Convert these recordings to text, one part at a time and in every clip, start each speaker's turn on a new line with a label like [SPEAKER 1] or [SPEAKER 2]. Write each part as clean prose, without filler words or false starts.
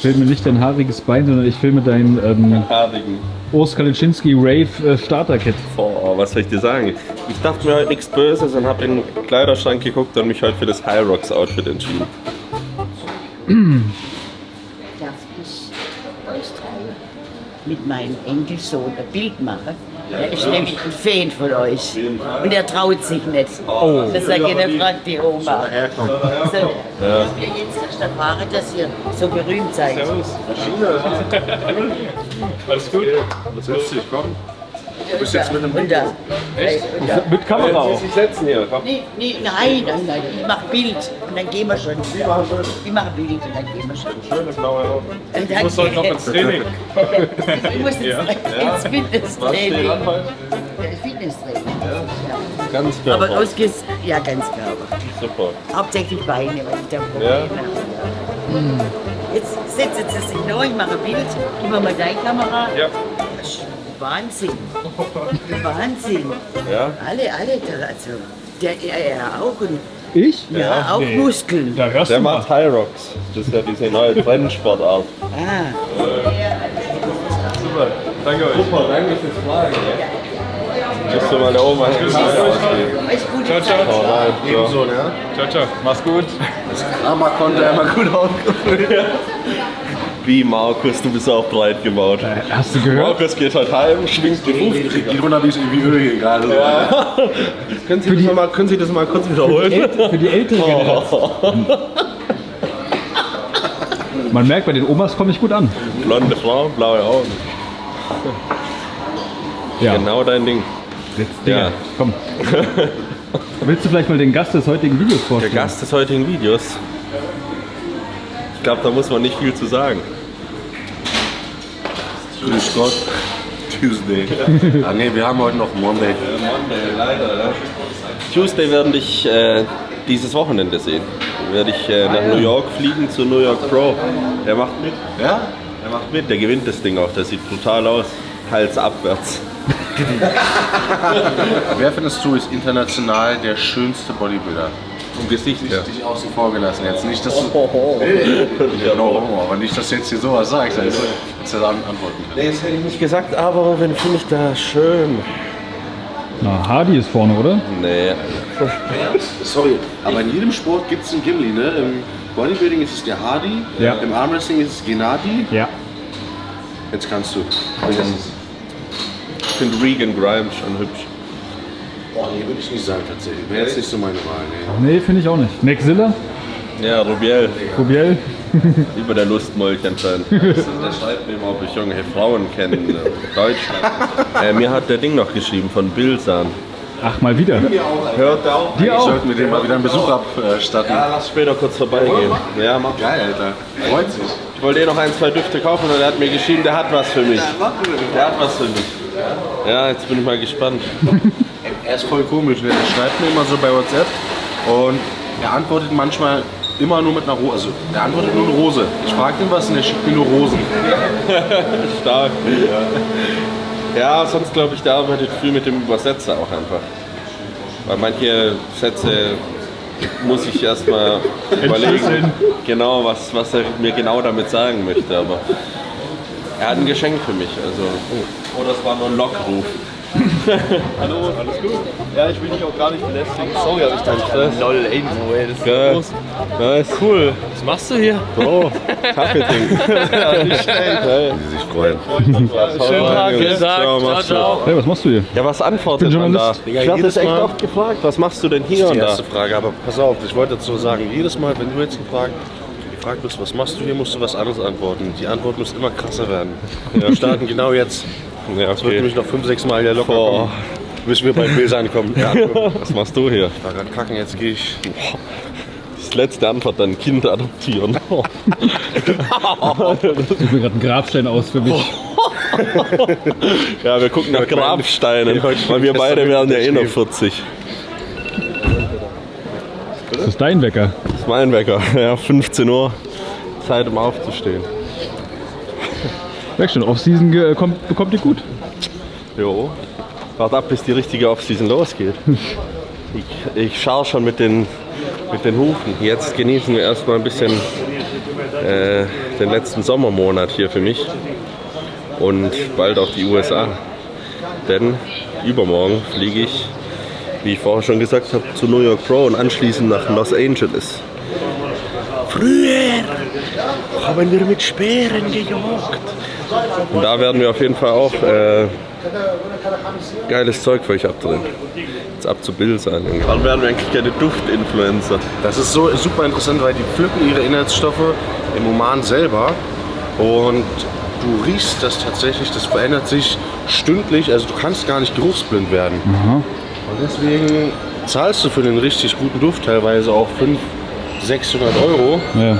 [SPEAKER 1] filme nicht dein haariges Bein, sondern ich filme dein
[SPEAKER 2] Haarigen.
[SPEAKER 1] Urs Kaliczynski Rave Starter-Kit.
[SPEAKER 2] Oh, was soll ich dir sagen? Ich dachte mir heute nichts Böses und habe in den Kleiderschrank geguckt und mich heute für das High Rocks Outfit entschieden.
[SPEAKER 3] Darf ich euch drei mit meinem Enkelsohn ein Bild machen? Der ist nämlich ein Fan von euch. Und er traut sich nicht.
[SPEAKER 1] Oh.
[SPEAKER 3] Das sagt er, fragt die Oma. So, wir jetzt erst erfahren, dass ihr so berühmt seid.
[SPEAKER 4] Alles gut? Was willst du? Komm.
[SPEAKER 3] Du bist jetzt mit einem Video.
[SPEAKER 1] Mit Kamera auch.
[SPEAKER 2] Sie setzen hier, komm.
[SPEAKER 3] Nein, ich mach Bild und dann gehen wir schon. Ich mache Bild und dann gehen wir schon.
[SPEAKER 4] Schöne blaue Augen.
[SPEAKER 3] Und
[SPEAKER 4] Ich muss heute noch ins Training.
[SPEAKER 3] Ich muss ins Fitnesstraining. Fitnesstraining.
[SPEAKER 2] Ganz
[SPEAKER 3] Aber
[SPEAKER 2] klar.
[SPEAKER 3] ja, ganz Körper.
[SPEAKER 2] Super.
[SPEAKER 3] Hauptsächlich Beine, weil ich da Probleme habe. Jetzt setzen Sie sich noch, ich mache ein Bild. Gib mir mal deine Kamera.
[SPEAKER 4] Ja.
[SPEAKER 3] Das ist Wahnsinn. Wahnsinn.
[SPEAKER 2] Ja?
[SPEAKER 3] Alle, also, er auch. Und,
[SPEAKER 1] Ich?
[SPEAKER 3] ja, auch
[SPEAKER 1] Nee.
[SPEAKER 3] Muskeln.
[SPEAKER 1] Da hörst
[SPEAKER 2] Der
[SPEAKER 1] du mal.
[SPEAKER 2] macht High Rocks. Das ist ja diese neue Trendsportart.
[SPEAKER 4] Super. Danke euch.
[SPEAKER 2] Super, danke fürs Fragen. Müsste mal der Oma ausgeben.
[SPEAKER 3] Ist gute
[SPEAKER 4] Ciao,
[SPEAKER 3] Zeit.
[SPEAKER 4] ciao.
[SPEAKER 2] Ebenso, ne?
[SPEAKER 4] Ciao, ciao. Mach's gut.
[SPEAKER 2] Konnte einmal gut aufgefüllt. Wie Markus, du bist auch breit gebaut.
[SPEAKER 1] Hast du gehört?
[SPEAKER 2] Markus geht heute heim, schwingt die 50.
[SPEAKER 5] Die runter wie Öl hier gerade.
[SPEAKER 2] Ja. Können Sie das mal kurz wiederholen?
[SPEAKER 1] Für die ältere Generation. Man merkt, bei den Omas komme ich gut an.
[SPEAKER 2] Blonde Frau, blaue Augen.
[SPEAKER 1] Ja,
[SPEAKER 2] Genau dein Ding.
[SPEAKER 1] jetzt, Digga,
[SPEAKER 2] Ja.
[SPEAKER 1] komm. Willst du vielleicht mal den Gast des heutigen Videos
[SPEAKER 2] Der
[SPEAKER 1] vorstellen?
[SPEAKER 2] Gast des heutigen Videos. Ich glaube, da muss man nicht viel zu sagen.
[SPEAKER 5] Grüß Gott. Tuesday. Ah ne, wir haben heute noch Monday.
[SPEAKER 2] Leider, Tuesday werde ich dieses Wochenende sehen. Werde ich nach New York fliegen zu New York Pro. Der macht mit.
[SPEAKER 5] Ja?
[SPEAKER 2] Der macht mit, der gewinnt das Ding auch. Der sieht brutal aus. Hals abwärts.
[SPEAKER 5] Wer findest du ist international der schönste Bodybuilder?
[SPEAKER 2] Vom Gesicht her.
[SPEAKER 5] Dich außen vor gelassen jetzt. Nicht, dass du. Ja, no, aber nicht, dass du jetzt hier sowas sagst. Also, dass du da antworten kannst.
[SPEAKER 2] Nee, das hätte ich nicht gesagt, aber wen finde ich da schön?
[SPEAKER 1] Na, Hardy ist vorne, oder?
[SPEAKER 2] Nee.
[SPEAKER 5] Sorry, aber in jedem Sport gibt es einen Gimli, ne? Im Bodybuilding ist es der Hardy,
[SPEAKER 1] Ja.
[SPEAKER 5] im Armwrestling ist es Gennady.
[SPEAKER 1] Ja.
[SPEAKER 5] Jetzt kannst du.
[SPEAKER 2] Ich finde Regan Grimes schon hübsch.
[SPEAKER 5] Boah, nee, würde ich nicht sagen tatsächlich. Wäre jetzt nicht so meine Wahl, ne?
[SPEAKER 1] Nee, finde ich auch nicht. Maxilla?
[SPEAKER 2] Ja, Rubiel.
[SPEAKER 1] Rubiel?
[SPEAKER 2] Über der Lustmolch anscheinend. Der schreibt mir immer, ob ich junge Frauen kenne in Deutschland. Mir hat der Ding noch geschrieben von Bilsan.
[SPEAKER 1] Ach, mal wieder.
[SPEAKER 2] Hört der auch?
[SPEAKER 1] Die auch?
[SPEAKER 5] Sollten wir dem mal wieder einen Besuch abstatten.
[SPEAKER 2] Ja, lass später kurz vorbeigehen. Ja, mach.
[SPEAKER 5] Geil, Alter. Freut sich.
[SPEAKER 2] Ich wollte noch 1, 2 Düfte kaufen und er hat mir geschrieben, der hat was für mich. Der hat was für mich. Ja, jetzt bin ich mal gespannt.
[SPEAKER 5] Er ist voll komisch, ne? Er schreibt mir immer so bei WhatsApp und er antwortet manchmal immer nur mit einer Rose. Also, er antwortet nur eine Rose. Ich frage ihn was und er schickt mir nur Rosen.
[SPEAKER 2] Stark. Ja, sonst glaube ich, der arbeitet viel mit dem Übersetzer auch einfach. Weil manche Sätze muss ich erstmal überlegen, genau, was er mir genau damit sagen möchte. Aber er hat ein Geschenk für mich. Also, oder es war nur ein Lockruf.
[SPEAKER 4] Hallo, alles gut? Ja, ich will dich auch gar nicht belästigen. Sorry, aber ich dachte,
[SPEAKER 2] Lol, ey, das ist geil. Nice.
[SPEAKER 4] cool. Was machst du hier?
[SPEAKER 2] Bro, Kaffee trinken.
[SPEAKER 4] Nicht schlecht.
[SPEAKER 5] Die sich freuen.
[SPEAKER 4] Schönen Tag, vielen Dank.
[SPEAKER 2] Ciao,
[SPEAKER 4] Ciao,
[SPEAKER 2] mach's
[SPEAKER 4] ciao.
[SPEAKER 1] Hey, was machst du hier?
[SPEAKER 2] Ja, was antwortet
[SPEAKER 1] Ich bin
[SPEAKER 2] man da?
[SPEAKER 1] Journalist.
[SPEAKER 2] Ich werde
[SPEAKER 5] jedes
[SPEAKER 2] das echt
[SPEAKER 5] Mal-
[SPEAKER 2] oft gefragt. Was machst du denn hier
[SPEAKER 5] Das ist
[SPEAKER 2] und
[SPEAKER 5] die
[SPEAKER 2] da?
[SPEAKER 5] erste Frage, aber pass auf, ich wollte dazu sagen, jedes Mal, wenn du jetzt gefragt bist, was machst du hier, musst du was anderes antworten. Die Antwort muss immer krasser werden. Wir starten genau jetzt.
[SPEAKER 2] Ja,
[SPEAKER 5] Das wird
[SPEAKER 2] okay.
[SPEAKER 5] nämlich noch 5, 6 Mal hier locker
[SPEAKER 2] Boah.
[SPEAKER 5] kommen. Bis wir bei Bild ankommen. Ja,
[SPEAKER 2] Was machst du hier?
[SPEAKER 5] ich war gerade kacken, jetzt gehe ich.
[SPEAKER 2] Das letzte Antwort, dann Kind adoptieren.
[SPEAKER 1] Ich mir gerade einen Grabstein aus für mich.
[SPEAKER 2] Ja, wir gucken nach
[SPEAKER 5] Heute mein-
[SPEAKER 2] Grabsteinen,
[SPEAKER 5] heute
[SPEAKER 2] weil wir beide
[SPEAKER 5] Testament
[SPEAKER 2] werden ja eh noch
[SPEAKER 5] unterschrieben.
[SPEAKER 2] 40.
[SPEAKER 1] Das ist dein Wecker.
[SPEAKER 2] Das ist mein Wecker. Ja, 15 Uhr. Zeit, um aufzustehen.
[SPEAKER 1] Merkst schon, Off-Season bekommt ihr gut.
[SPEAKER 2] Jo. Warte ab, bis die richtige Offseason losgeht. Ich schaue schon mit den Hufen. Jetzt genießen wir erstmal ein bisschen den letzten Sommermonat hier für mich und bald auch die USA. Denn übermorgen fliege ich, wie ich vorher schon gesagt habe, zu New York Pro und anschließend nach Los Angeles. Früher haben wir mit Speeren gejagt. Und da werden wir auf jeden Fall auch geiles Zeug für euch abdrehen. Jetzt ab zu Bill sein. Dann werden wir eigentlich keine Duftinfluencer.
[SPEAKER 5] Das ist so super interessant, weil die pflücken ihre Inhaltsstoffe im Oman selber und du riechst das tatsächlich, das verändert sich stündlich, also du kannst gar nicht geruchsblind werden. Und deswegen zahlst du für den richtig guten Duft teilweise auch 500-600 Euro,
[SPEAKER 1] Ja.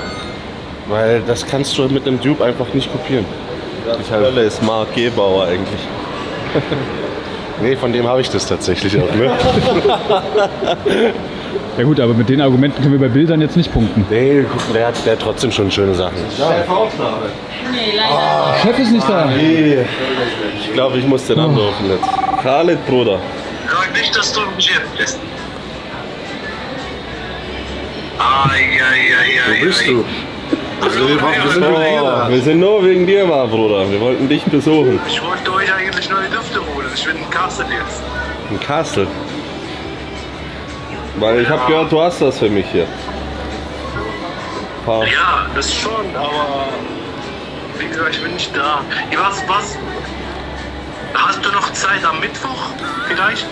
[SPEAKER 5] weil das kannst du mit einem Dupe einfach nicht kopieren.
[SPEAKER 2] Die Hölle ist Mark Gebauer eigentlich.
[SPEAKER 5] Nee, von dem habe ich das tatsächlich auch, ne?
[SPEAKER 1] Ja gut, aber mit den Argumenten können wir bei Bildern jetzt nicht punkten.
[SPEAKER 5] Nee, guck, der hat trotzdem schon schöne Sachen.
[SPEAKER 6] Nee, leider.
[SPEAKER 1] Chef ist nicht da.
[SPEAKER 2] Ich glaube, ich muss den anrufen jetzt. Khaled, Bruder.
[SPEAKER 7] Sag nicht, dass du im Gym bist.
[SPEAKER 5] Wo bist du? Also, wir sind
[SPEAKER 2] Wir sind nur wegen dir da, Bruder. Wir wollten dich besuchen.
[SPEAKER 7] Ich wollte euch eigentlich neue Düfte holen. Ich bin in Kassel jetzt.
[SPEAKER 2] In Kassel. Weil ich habe gehört, du hast das für mich hier. Paar.
[SPEAKER 7] Ja, das schon, aber wie gesagt, ich bin nicht da. Was? Hast du noch Zeit am Mittwoch vielleicht?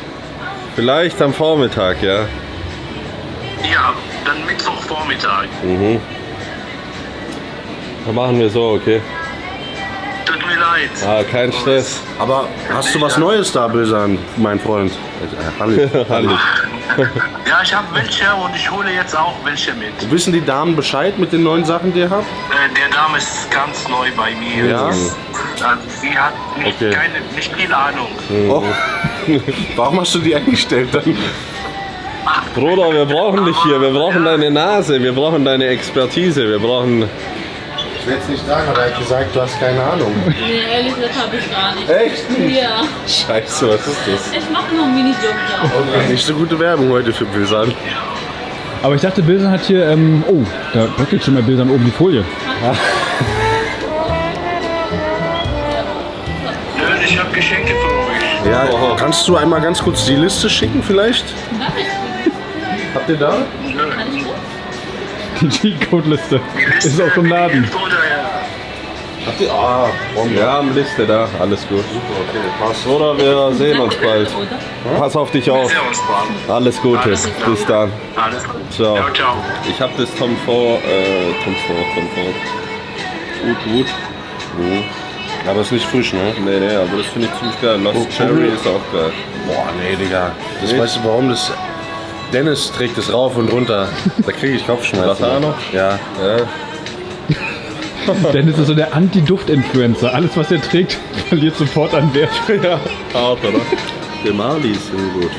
[SPEAKER 2] Vielleicht am Vormittag, ja.
[SPEAKER 7] Ja, dann Mittwochvormittag.
[SPEAKER 2] Mhm. Dann machen wir so, okay.
[SPEAKER 7] Tut mir leid.
[SPEAKER 2] Ah, kein Stress.
[SPEAKER 5] Aber hast du was Neues da, Bilsan, mein Freund? Halli.
[SPEAKER 2] Hallo.
[SPEAKER 7] Ja, ich habe welche und ich hole jetzt auch welche mit.
[SPEAKER 5] Wissen die Damen Bescheid mit den neuen Sachen, die ihr habt?
[SPEAKER 7] Der Dame ist ganz neu bei mir.
[SPEAKER 5] Ja?
[SPEAKER 7] Also, sie hat nicht,
[SPEAKER 5] Okay.
[SPEAKER 7] nicht viel Ahnung.
[SPEAKER 5] Oh. Warum hast du die eingestellt dann?
[SPEAKER 2] Bruder, wir brauchen dich hier. Wir brauchen deine Nase. Wir brauchen deine Expertise. Wir brauchen...
[SPEAKER 5] Ich will jetzt nicht sagen, aber er hat gesagt, du hast keine Ahnung.
[SPEAKER 6] Nee, ehrlich gesagt habe ich gar nicht.
[SPEAKER 5] Echt nicht?
[SPEAKER 6] Ja.
[SPEAKER 2] Scheiße, was ist das?
[SPEAKER 6] Ich mache nur einen Minijob da.
[SPEAKER 5] Nicht so gute Werbung heute für Bilsan.
[SPEAKER 1] Aber ich dachte, Bilsan hat hier, oh, da bröckelt schon mal Bilsan oben die Folie.
[SPEAKER 7] Nö, ich habe Geschenke für euch.
[SPEAKER 5] Ja, kannst du einmal ganz kurz die Liste schicken vielleicht?
[SPEAKER 6] Mach ich.
[SPEAKER 5] Habt ihr da?
[SPEAKER 6] Kann ich das?
[SPEAKER 1] Die Cheatcode-Liste ist auch im Laden.
[SPEAKER 5] Habt ihr? Ah,
[SPEAKER 2] Wir haben Liste da. Alles gut.
[SPEAKER 5] okay, passt.
[SPEAKER 2] Bruder, wir sehen uns bald.
[SPEAKER 6] Oder?
[SPEAKER 2] Pass auf dich auf.
[SPEAKER 7] Servus, Bram.
[SPEAKER 2] Alles Gute.
[SPEAKER 7] Alles klar.
[SPEAKER 2] Bis dann.
[SPEAKER 7] Alles gut.
[SPEAKER 2] Ciao.
[SPEAKER 7] Ciao, ciao.
[SPEAKER 2] Ich habe das Tom Ford. Gut.
[SPEAKER 5] Aber ist nicht frisch, ne?
[SPEAKER 2] Nee, aber das finde ich ziemlich geil. Lost Cherry ist auch geil.
[SPEAKER 5] Boah, nee, Digga. Das
[SPEAKER 2] Nee.
[SPEAKER 5] weißt du warum? Das Dennis trägt es rauf und runter. Da kriege ich Kopfschmerzen.
[SPEAKER 2] Latano?
[SPEAKER 5] Ja.
[SPEAKER 1] Dennis ist so der Anti-Duft-Influencer. Alles, was er trägt, verliert sofort an Wert.
[SPEAKER 2] Ja, hart, oder? Die Malis sind gut.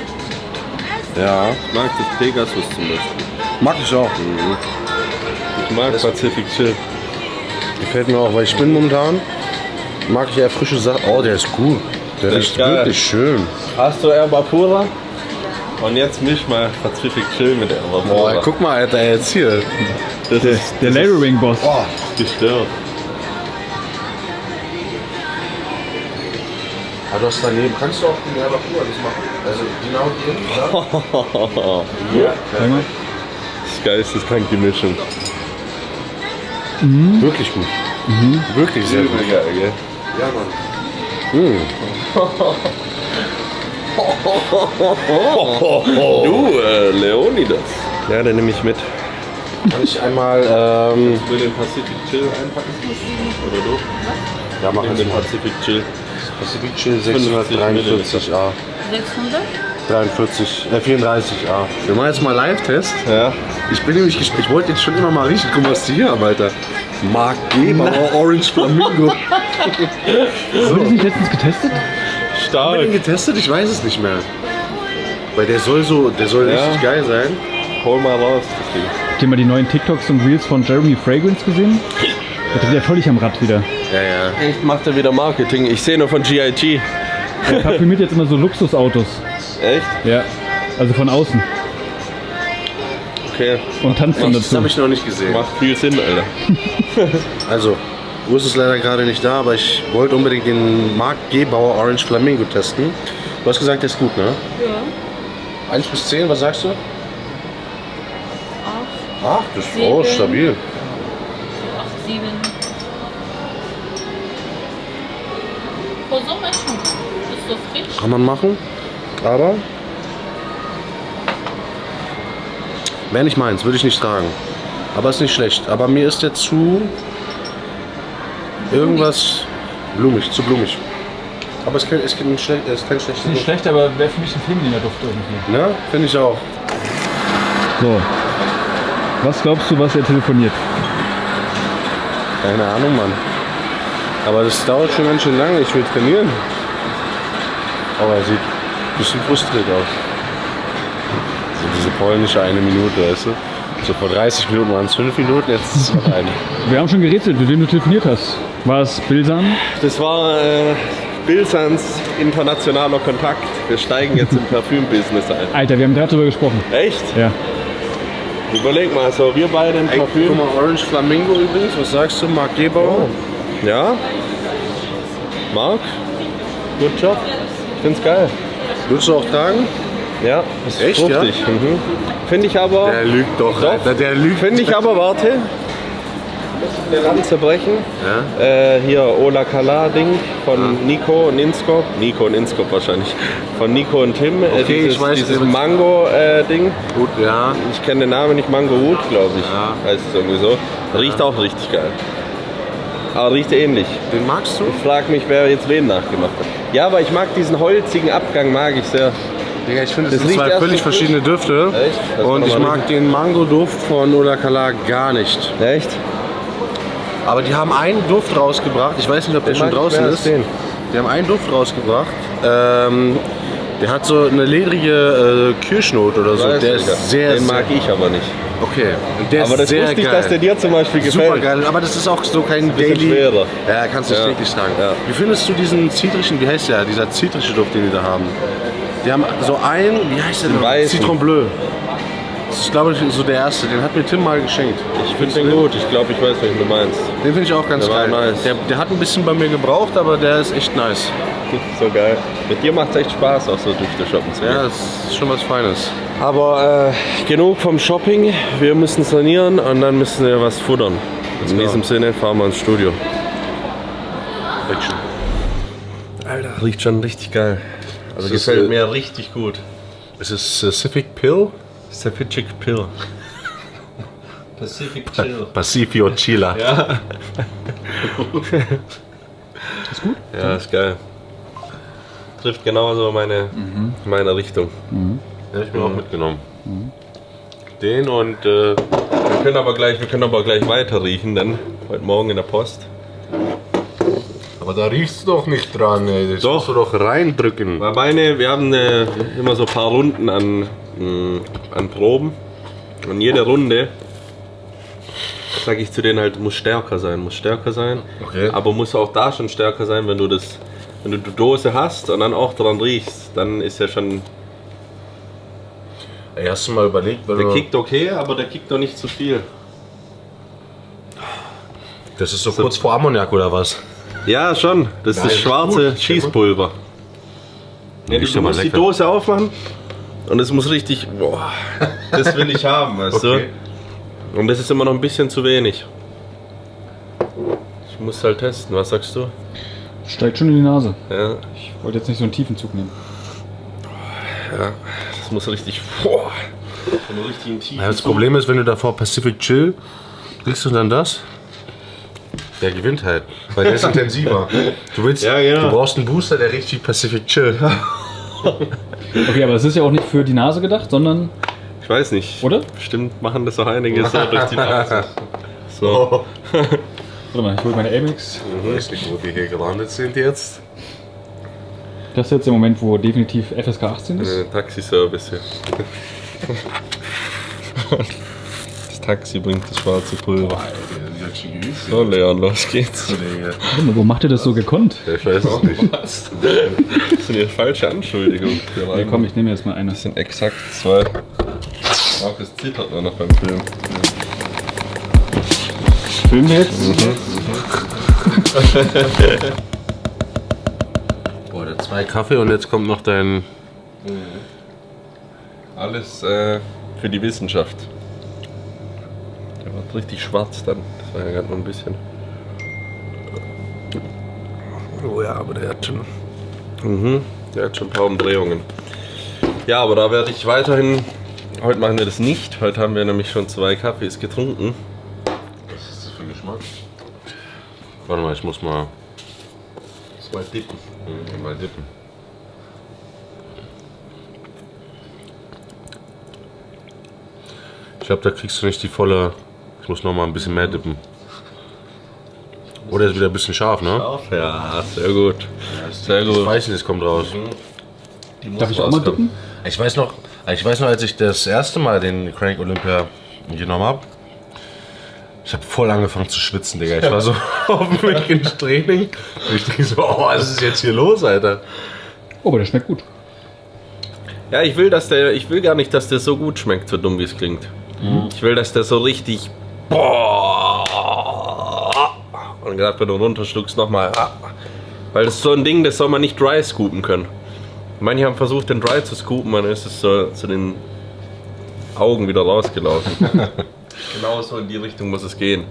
[SPEAKER 5] Ja.
[SPEAKER 2] Ich mag das Pegasus zum Beispiel.
[SPEAKER 5] Mag ich auch.
[SPEAKER 2] Ich mag Pacific Chill.
[SPEAKER 5] Gefällt mir auch, weil ich bin momentan, mag ich eher frische Sachen. Oh, der ist gut. Der
[SPEAKER 2] Der
[SPEAKER 5] riecht
[SPEAKER 2] ist geil.
[SPEAKER 5] wirklich schön.
[SPEAKER 2] Hast du Erba Pura? Und jetzt misch mal Pacific Chill mit Erba Pura.
[SPEAKER 5] Boah, guck mal, Alter, jetzt hier.
[SPEAKER 2] Das ist
[SPEAKER 1] Der Layering-Boss.
[SPEAKER 5] Boah.
[SPEAKER 2] gestört.
[SPEAKER 5] Aber du hast daneben, kannst du auch den Herbapur das machen? Also genau hier, ja?
[SPEAKER 1] Sag mal.
[SPEAKER 2] Das ist geisteskrank, die Mischung.
[SPEAKER 5] Wirklich gut. Wirklich sehr gut.
[SPEAKER 2] Geil, gell?
[SPEAKER 5] Ja, Mann.
[SPEAKER 2] Du, Leonidas. Ja, den nehme ich mit.
[SPEAKER 5] Kann ich einmal,
[SPEAKER 2] Will den Pacific Chill einpacken? Oder du?
[SPEAKER 5] ja, mach
[SPEAKER 2] Nimm
[SPEAKER 5] jetzt
[SPEAKER 2] den
[SPEAKER 5] mal.
[SPEAKER 2] Pacific Chill.
[SPEAKER 5] Pacific Chill
[SPEAKER 2] 50
[SPEAKER 5] 643a.
[SPEAKER 6] 600?
[SPEAKER 5] 34a. Wir machen jetzt mal Live-Test.
[SPEAKER 2] Ja.
[SPEAKER 5] Ich bin nämlich gespannt. Ich wollte jetzt schon immer mal riechen. Guck mal, was die hier haben, Alter. Mark Geber, Orange Flamingo.
[SPEAKER 1] Wurde das nicht letztens getestet?
[SPEAKER 5] Haben wir
[SPEAKER 2] Stark.
[SPEAKER 5] den getestet? Ich weiß es nicht mehr. Weil der soll richtig geil sein.
[SPEAKER 2] Hol mal raus, das Ding.
[SPEAKER 1] Habt ihr mal die neuen TikToks und Reels von Jeremy Fragrance gesehen? Der ist ja völlig am Rad wieder.
[SPEAKER 5] Ja, ja.
[SPEAKER 2] Echt, macht er wieder Marketing. Ich sehe nur von GIG.
[SPEAKER 1] Er parfümiert jetzt immer so Luxusautos.
[SPEAKER 2] Echt?
[SPEAKER 1] Ja, also von außen.
[SPEAKER 2] Okay.
[SPEAKER 1] und tanzt dann
[SPEAKER 5] Das
[SPEAKER 1] dazu.
[SPEAKER 5] habe ich noch nicht gesehen.
[SPEAKER 2] Macht viel Sinn, Alter.
[SPEAKER 5] Also, Urs ist leider gerade nicht da, aber ich wollte unbedingt den Marc Gebauer Orange Flamingo testen. Du hast gesagt, der ist gut, ne?
[SPEAKER 6] Ja.
[SPEAKER 5] 1 bis 10, was sagst du?
[SPEAKER 6] 8,
[SPEAKER 5] 8, das ist
[SPEAKER 6] 7.
[SPEAKER 5] stabil.
[SPEAKER 6] 8, 7. Für Sommer schon. Ist so frisch.
[SPEAKER 5] Kann man machen, aber wäre nicht meins, würde ich nicht tragen. Aber ist nicht schlecht. Aber mir ist der zu irgendwas blumig, zu blumig. Aber es ist kein schlechtes
[SPEAKER 1] Ist nicht schlecht, aber wäre für mich ein femininer Duft irgendwie.
[SPEAKER 5] Ne? Finde ich auch.
[SPEAKER 1] So. Was glaubst du, was er telefoniert?
[SPEAKER 5] Keine Ahnung, Mann. Aber das dauert schon ganz schön lange. Ich will trainieren. Aber er sieht ein bisschen frustriert aus. So diese polnische 1 Minute, weißt du? So vor 30 Minuten waren es 5 Minuten, jetzt ist es noch eine.
[SPEAKER 1] Wir haben schon gerätselt, mit wem du telefoniert hast. War es Bilsan?
[SPEAKER 2] Das war Bilsans internationaler Kontakt. Wir steigen jetzt im Parfüm-Business ein.
[SPEAKER 1] Alter, wir haben gerade drüber gesprochen.
[SPEAKER 2] Echt?
[SPEAKER 1] Ja.
[SPEAKER 2] Überleg mal, so wir beide im
[SPEAKER 5] Ey, guck
[SPEAKER 2] Parfüm.
[SPEAKER 5] mal, Orange Flamingo übrigens. Was sagst du, Marc Gebauer?
[SPEAKER 2] Ja? Marc? Good Job. Ich find's geil.
[SPEAKER 5] Würdest du auch tragen?
[SPEAKER 2] Ja, ist
[SPEAKER 5] Echt,
[SPEAKER 2] fruchtig. Mhm. Finde ich aber...
[SPEAKER 5] Der lügt doch,
[SPEAKER 2] Doch.
[SPEAKER 5] Alter. Der lügt.
[SPEAKER 2] Finde ich aber, warte. Den Rand zerbrechen.
[SPEAKER 5] Ja?
[SPEAKER 2] Hier Ola Kala Ding von Nico und Inskop. Nico und Inskop wahrscheinlich. Von Nico und Tim.
[SPEAKER 5] Okay, ich weiß,
[SPEAKER 2] dieses
[SPEAKER 5] wer-
[SPEAKER 2] Mango Ding.
[SPEAKER 5] Gut, ja.
[SPEAKER 2] Ich kenne den Namen nicht, Mango Wood, glaube ich.
[SPEAKER 5] Ja.
[SPEAKER 2] Heißt es irgendwie so. Riecht auch richtig geil. Aber riecht ähnlich.
[SPEAKER 5] Den magst du?
[SPEAKER 2] Ich frag mich, wer jetzt wen nachgemacht hat. Ja, aber ich mag diesen holzigen Abgang, mag ich sehr.
[SPEAKER 5] Digga, ich finde,
[SPEAKER 2] Das
[SPEAKER 5] das sind
[SPEAKER 2] riecht
[SPEAKER 5] zwei
[SPEAKER 2] erst
[SPEAKER 5] völlig
[SPEAKER 2] so
[SPEAKER 5] verschiedene Düfte.
[SPEAKER 2] Echt? Das
[SPEAKER 5] Und
[SPEAKER 2] kann
[SPEAKER 5] ich
[SPEAKER 2] man mal
[SPEAKER 5] mag den Mango-Duft von Ola Kala gar nicht.
[SPEAKER 2] Echt?
[SPEAKER 5] Aber die haben einen Duft rausgebracht. Ich weiß nicht, ob der schon
[SPEAKER 2] mag ich
[SPEAKER 5] draußen
[SPEAKER 2] mehr als
[SPEAKER 5] ist.
[SPEAKER 2] den.
[SPEAKER 5] Die haben einen Duft rausgebracht. Der hat so eine ledrige Kirschnote oder so.
[SPEAKER 2] Weiß
[SPEAKER 5] Der
[SPEAKER 2] ich,
[SPEAKER 5] ist sehr,
[SPEAKER 2] den mag ich aber nicht.
[SPEAKER 5] Okay. Und der
[SPEAKER 2] Aber
[SPEAKER 5] ist
[SPEAKER 2] das
[SPEAKER 5] sehr
[SPEAKER 2] wusste ich,
[SPEAKER 5] geil.
[SPEAKER 2] dass der dir zum Beispiel gefällt.
[SPEAKER 5] Super geil, aber das ist auch so kein
[SPEAKER 2] bisschen
[SPEAKER 5] Daily.
[SPEAKER 2] schwerer.
[SPEAKER 5] Ja, kannst du nicht
[SPEAKER 2] Ja.
[SPEAKER 5] täglich tragen.
[SPEAKER 2] Ja.
[SPEAKER 5] Wie findest du diesen zitrischen, wie heißt der, dieser zitrische Duft, den die da haben? Die haben so einen, wie heißt der
[SPEAKER 2] Den
[SPEAKER 5] noch?
[SPEAKER 2] weißen.
[SPEAKER 5] Citron Bleu. Das ist, glaube ich, so der erste. Den hat mir Tim mal geschenkt.
[SPEAKER 2] Ich finde den gut. Ich glaube, ich weiß, welchen du meinst.
[SPEAKER 5] Den finde ich auch ganz
[SPEAKER 2] Der war
[SPEAKER 5] geil.
[SPEAKER 2] nice.
[SPEAKER 5] Der hat ein bisschen bei mir gebraucht, aber der ist echt nice.
[SPEAKER 2] So geil. Mit dir macht es echt Spaß, auch so Düfte shoppen zu gehen.
[SPEAKER 5] Ja, das ist schon was Feines.
[SPEAKER 2] Aber genug vom Shopping. Wir müssen sanieren und dann müssen wir was futtern. In diesem Sinne fahren wir ins Studio.
[SPEAKER 5] Action.
[SPEAKER 2] Alter, riecht schon richtig geil. Also
[SPEAKER 5] Das ist,
[SPEAKER 2] gefällt mir richtig gut.
[SPEAKER 5] Ist es Pacific Pill?
[SPEAKER 2] Pacific Pill. Pacific Chill.
[SPEAKER 5] Pacifico Chila.
[SPEAKER 2] Ja. Ist gut? Ja, ist geil. Trifft genauso meine Richtung.
[SPEAKER 5] Den hab ich mir auch mitgenommen. Den und
[SPEAKER 2] Wir können aber gleich weiter riechen, denn heute Morgen in der Post.
[SPEAKER 5] aber da riechst du doch nicht dran, ey. Das
[SPEAKER 2] Doch.
[SPEAKER 5] musst du doch reindrücken.
[SPEAKER 2] Weil wir haben immer so ein paar Runden an Proben. Und jede Runde, sage ich zu denen halt, muss stärker sein.
[SPEAKER 5] Okay.
[SPEAKER 2] Aber muss auch da schon stärker sein, wenn du die Dose hast und dann auch dran riechst, dann ist ja schon,
[SPEAKER 5] Ey, hast du mal überlegt, wenn
[SPEAKER 2] der
[SPEAKER 5] du...
[SPEAKER 2] kickt okay, aber der kickt doch nicht zu viel.
[SPEAKER 5] Das ist so kurz vor Ammoniak oder was?
[SPEAKER 2] Ja, schon. Das
[SPEAKER 5] Nein,
[SPEAKER 2] ist
[SPEAKER 5] ist
[SPEAKER 2] schwarze
[SPEAKER 5] gut.
[SPEAKER 2] Schießpulver. Ja,
[SPEAKER 5] Riecht
[SPEAKER 2] du
[SPEAKER 5] aber
[SPEAKER 2] musst die
[SPEAKER 5] lecker.
[SPEAKER 2] Dose aufmachen und es muss richtig, boah, das will ich haben, weißt
[SPEAKER 5] Okay.
[SPEAKER 2] du? Und das ist immer noch ein bisschen zu wenig. Ich muss halt testen, was sagst du?
[SPEAKER 1] Steigt schon in die Nase.
[SPEAKER 2] Ja,
[SPEAKER 1] Ich wollte jetzt nicht so einen tiefen Zug nehmen.
[SPEAKER 2] das muss richtig, boah, so einen richtigen tiefen
[SPEAKER 5] Ja, das
[SPEAKER 2] Zug.
[SPEAKER 5] Problem ist, wenn du davor Pacific Chill riechst und dann das, der gewinnt halt, weil der ist intensiver. Du willst,
[SPEAKER 2] Ja, genau.
[SPEAKER 5] du brauchst einen Booster, der riecht wie Pacific Chill.
[SPEAKER 1] Okay, aber es ist ja auch nicht für die Nase gedacht, sondern...
[SPEAKER 2] Ich weiß nicht.
[SPEAKER 1] Oder?
[SPEAKER 2] Bestimmt machen das auch einige so durch die Nase. So.
[SPEAKER 1] Warte mal, ich hole meine Amex.
[SPEAKER 5] Ich weiß nicht, wo wir hier gelandet sind jetzt.
[SPEAKER 1] Das ist jetzt der Moment, wo definitiv FSK 18 ist.
[SPEAKER 2] Taxiservice hier. Das Taxi bringt das schwarze Pulver. So, Leon, los geht's.
[SPEAKER 1] Warte mal, wo macht ihr das so gekonnt?
[SPEAKER 5] Ich weiß es nicht.
[SPEAKER 2] Das sind jetzt falsche Anschuldigungen.
[SPEAKER 1] Ja, komm, ich nehme jetzt mal eine.
[SPEAKER 2] Das sind exakt 2. Markus zittert nur noch beim Film.
[SPEAKER 1] Filmen wir jetzt?
[SPEAKER 5] Boah, der 2 Kaffee und jetzt kommt noch dein...
[SPEAKER 2] Alles für die Wissenschaft. Der wird richtig schwarz dann. Das war ja gerade nur ein bisschen. Oh ja, aber der hat schon. Der hat schon ein paar Umdrehungen. Ja, aber da werde ich weiterhin. Heute machen wir das nicht. Heute haben wir nämlich schon 2 Kaffees getrunken.
[SPEAKER 5] Was ist das für ein Geschmack? Warte mal, ich muss mal
[SPEAKER 2] dippen.
[SPEAKER 5] mal dippen. Ich glaube, da kriegst du nicht die volle... Ich muss noch mal ein bisschen mehr dippen. Oder ist wieder ein bisschen scharf, ne?
[SPEAKER 2] Ja, sehr gut. Sehr
[SPEAKER 5] Das
[SPEAKER 2] gut.
[SPEAKER 5] Weißes kommt raus.
[SPEAKER 1] Darf ich auch mal dippen?
[SPEAKER 5] Ich weiß noch, als ich das erste Mal den Crank Olympia genommen habe, ich habe voll angefangen zu schwitzen, Digga. Ich war so auf dem Weg ins Training. Und ich denke so, oh, was ist jetzt hier los, Alter?
[SPEAKER 1] Oh, aber der schmeckt gut.
[SPEAKER 2] Ja, ich will gar nicht, dass der so gut schmeckt, so dumm wie es klingt. Ich will, dass der so richtig. Und gerade wenn du runterschluckst nochmal. Weil das ist so ein Ding, das soll man nicht dry scoopen können. Manche haben versucht, den dry zu scoopen, dann ist es so zu den Augen wieder rausgelaufen. Genau so in die Richtung muss es gehen.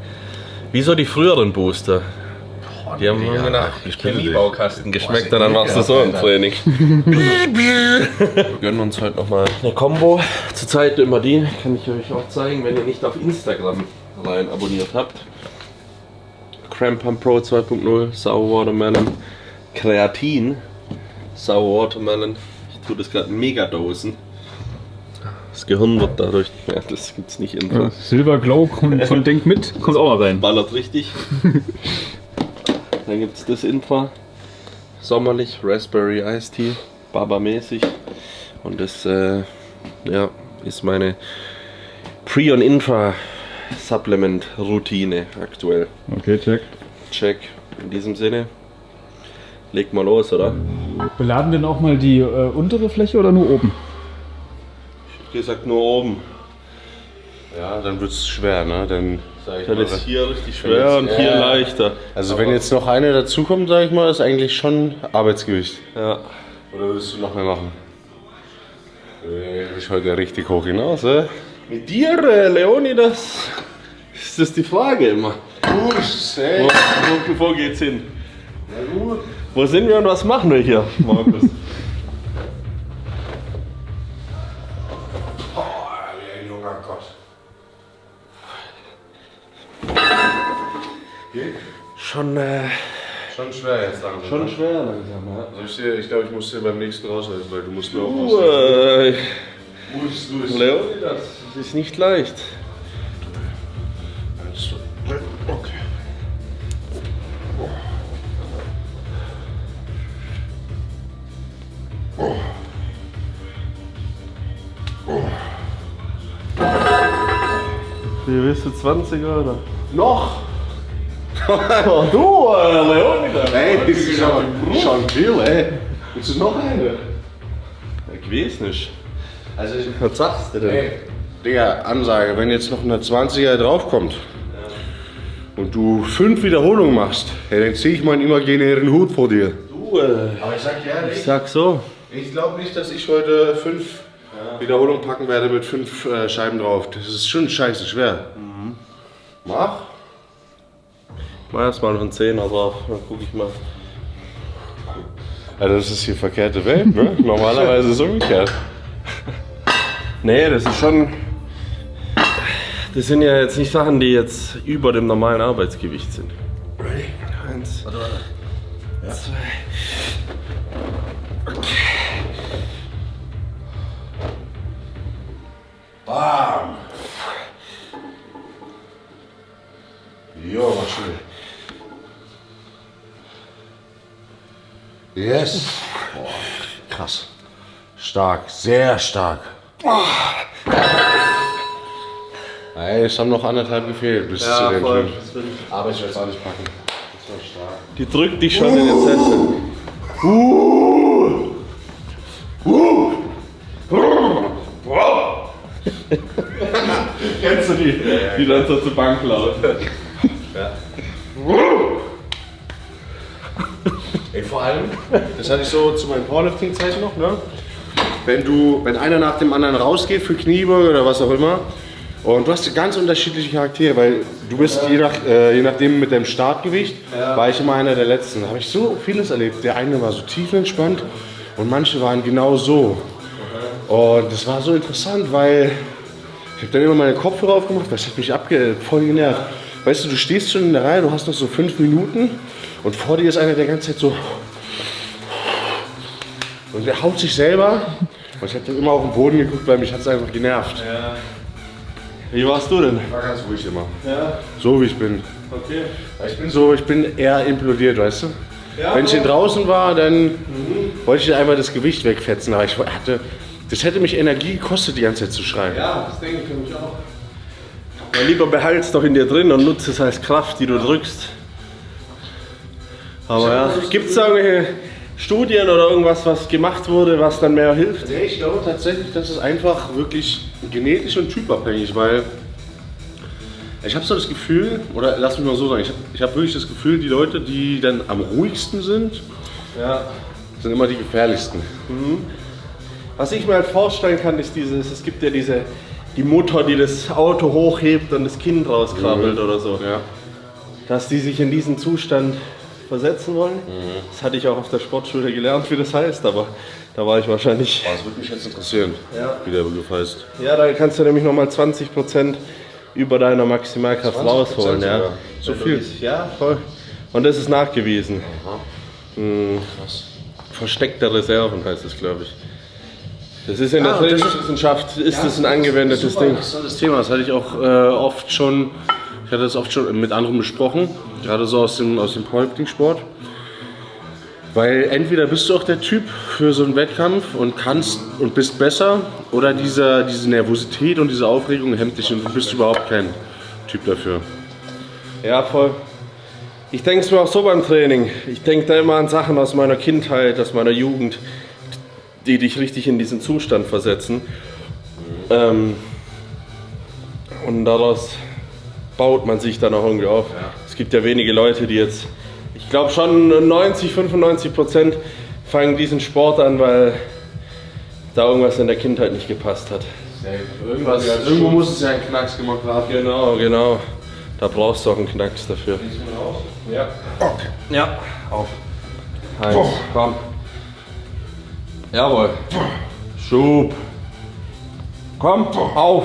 [SPEAKER 2] Wieso die früheren Booster? Die haben nur nach Chemiebaukasten geschmeckt und dann machst du so im Training. Wir gönnen uns heute nochmal eine Combo. Zurzeit immer die, kann ich euch auch zeigen, wenn ihr nicht auf Instagram rein abonniert habt. Cramp Pump Pro 2.0, Sour Watermelon, Kreatin, Sour Watermelon. Ich tue das gerade Megadosen. Das Gehirn wird dadurch, ja, das gibt's nicht in.
[SPEAKER 1] Ja, Silver Glow von Denk mit, kommt auch mal rein.
[SPEAKER 2] Ballert richtig. Dann gibt es das Infra, sommerlich, Raspberry Iced Tea, Baba-mäßig. Und das ja, ist meine Pre- und Infra-Supplement-Routine aktuell.
[SPEAKER 1] Okay, check.
[SPEAKER 2] Check. In diesem Sinne, leg mal los, oder?
[SPEAKER 1] Beladen denn auch mal die untere Fläche oder nur oben?
[SPEAKER 2] Ich hab gesagt nur oben.
[SPEAKER 5] Ja, dann wird es schwer, ne? Dann sag ich
[SPEAKER 2] Dann
[SPEAKER 5] mal,
[SPEAKER 2] ist hier richtig schwer und hier
[SPEAKER 5] Ja.
[SPEAKER 2] leichter.
[SPEAKER 5] also wenn jetzt noch eine dazukommt, sag ich mal, ist eigentlich schon Arbeitsgewicht.
[SPEAKER 2] Ja.
[SPEAKER 5] Oder würdest du noch mehr machen? Ich heute richtig hoch hinaus,
[SPEAKER 2] Mit dir, Leonidas, ist das die Frage immer. Wo geht's hin? Wo sind wir und was machen wir hier, Markus?
[SPEAKER 5] Wie ein junger Gott.
[SPEAKER 2] Schon
[SPEAKER 5] schwer jetzt langsam.
[SPEAKER 2] Schon schwer langsam, ja.
[SPEAKER 5] Also ich glaube, ich muss dir beim nächsten raushelfen, weil du musst mir auch
[SPEAKER 2] Leonidas, das ist nicht leicht.
[SPEAKER 5] Okay.
[SPEAKER 2] Wie bist du 20er oder?
[SPEAKER 5] Noch?
[SPEAKER 2] Oh, du, Leonidas!
[SPEAKER 5] Ey, das ist schon viel, ey. Willst du noch eine?
[SPEAKER 2] Ich weiß nicht.
[SPEAKER 5] Also
[SPEAKER 2] Was sagst du denn?
[SPEAKER 5] Ey, Digga, Ansage, wenn jetzt noch eine 20er draufkommt und du 5 Wiederholungen machst, hey, dann ziehe ich meinen imaginären Hut vor dir.
[SPEAKER 2] Du,
[SPEAKER 5] Aber ich sag dir ehrlich,
[SPEAKER 2] ich sag so.
[SPEAKER 5] ich glaube nicht, dass ich heute 5 Wiederholungen packen werde mit 5 Scheiben drauf. Das ist schon scheiße schwer. Mach.
[SPEAKER 2] Mach erstmal noch einen 10er drauf, dann guck ich mal.
[SPEAKER 5] Also das ist hier verkehrte Welt, ne? Normalerweise ist es umgekehrt.
[SPEAKER 2] Nee, das ist schon. Das sind ja jetzt nicht Sachen, die jetzt über dem normalen Arbeitsgewicht sind.
[SPEAKER 5] Ready?
[SPEAKER 2] 1, 2.
[SPEAKER 5] Bam! Jo, war schön. Yes! Boah, krass. Stark, sehr stark. Ey, es haben noch 1,5 gefehlt bis zu den 5. Aber ich werde es auch nicht packen. Das war stark.
[SPEAKER 2] Die drückt dich schon in den Sessel. die dann so zur Bank laufen.
[SPEAKER 5] Ja. Ey, vor allem, das hatte ich so zu meinen Powerlifting-Zeiten noch, ne? Wenn einer nach dem anderen rausgeht für Kniebeuge oder was auch immer, und du hast ganz unterschiedliche Charaktere, weil du bist je nachdem mit deinem Startgewicht, war ich immer einer der Letzten. Da habe ich so vieles erlebt. Der eine war so tiefenentspannt und manche waren genau so. Und das war so interessant, weil ich habe dann immer meine Kopfhörer aufgemacht, weil es hat mich voll genervt. Weißt du, du stehst schon in der Reihe, du hast noch so 5 Minuten und vor dir ist einer der ganze Zeit so. Und der haut sich selber. Und ich habe dann immer auf den Boden geguckt, weil mich hat es einfach genervt.
[SPEAKER 2] Ja. Wie warst du denn?
[SPEAKER 5] Ich war ganz ruhig immer.
[SPEAKER 2] Ja.
[SPEAKER 5] So wie ich bin.
[SPEAKER 2] Okay.
[SPEAKER 5] Ich bin eher implodiert, weißt du?
[SPEAKER 2] Ja,
[SPEAKER 5] wenn ich hier draußen war, dann wollte ich einmal das Gewicht wegfetzen. Aber das hätte mich Energie gekostet, die ganze Zeit zu schreien.
[SPEAKER 2] Ja, das denke ich für mich auch. Ja, lieber behalt's doch in dir drin und nutze es als Kraft, die du drückst. Aber ja, gibt es da irgendwelche Studien oder irgendwas, was gemacht wurde, was dann mehr hilft?
[SPEAKER 5] Nee, ich glaube tatsächlich, das ist einfach wirklich genetisch und typabhängig, weil ich habe so das Gefühl, oder lass mich mal so sagen, ich habe wirklich das Gefühl, die Leute, die dann am ruhigsten sind, sind immer die gefährlichsten.
[SPEAKER 2] Was ich mir halt vorstellen kann, ist es gibt ja die Mutter, die das Auto hochhebt und das Kind rauskrabbelt oder so.
[SPEAKER 5] Ja.
[SPEAKER 2] Dass die sich in diesen Zustand versetzen wollen. Das hatte ich auch auf der Sportschule gelernt, wie das heißt, aber da war ich wahrscheinlich...
[SPEAKER 5] Das würde mich jetzt interessieren, wie der Begriff heißt.
[SPEAKER 2] Ja, da kannst du nämlich nochmal 20% über deiner Maximalkraft rausholen. Ja.
[SPEAKER 5] So viel?
[SPEAKER 2] Ja, voll. Und das ist nachgewiesen.
[SPEAKER 5] Krass.
[SPEAKER 2] Versteckte Reserven heißt es, glaube ich. Das ist in der Trainingswissenschaft das ein angewendetes Ding.
[SPEAKER 5] Das ist das Thema, das hatte ich auch oft schon mit anderen besprochen, gerade so aus dem Powerlifting-Sport. Weil entweder bist du auch der Typ für so einen Wettkampf und kannst und bist besser, oder diese Nervosität und diese Aufregung hemmt dich und du bist überhaupt kein Typ dafür.
[SPEAKER 2] Ja, voll. Ich denke es mir auch so beim Training. Ich denke da immer an Sachen aus meiner Kindheit, aus meiner Jugend, die dich richtig in diesen Zustand versetzen. Und daraus baut man sich dann auch irgendwie auf. Ja. Es gibt ja wenige Leute, die jetzt, ich glaube schon 95% fangen diesen Sport an, weil da irgendwas in der Kindheit nicht gepasst hat.
[SPEAKER 5] Irgendwo muss es ja einen Knacks gemacht haben.
[SPEAKER 2] Genau. Da brauchst du auch einen Knacks dafür. Ja.
[SPEAKER 5] Okay.
[SPEAKER 2] Ja. Auf. Eins. Komm. Jawohl. Schub. Komm, auf.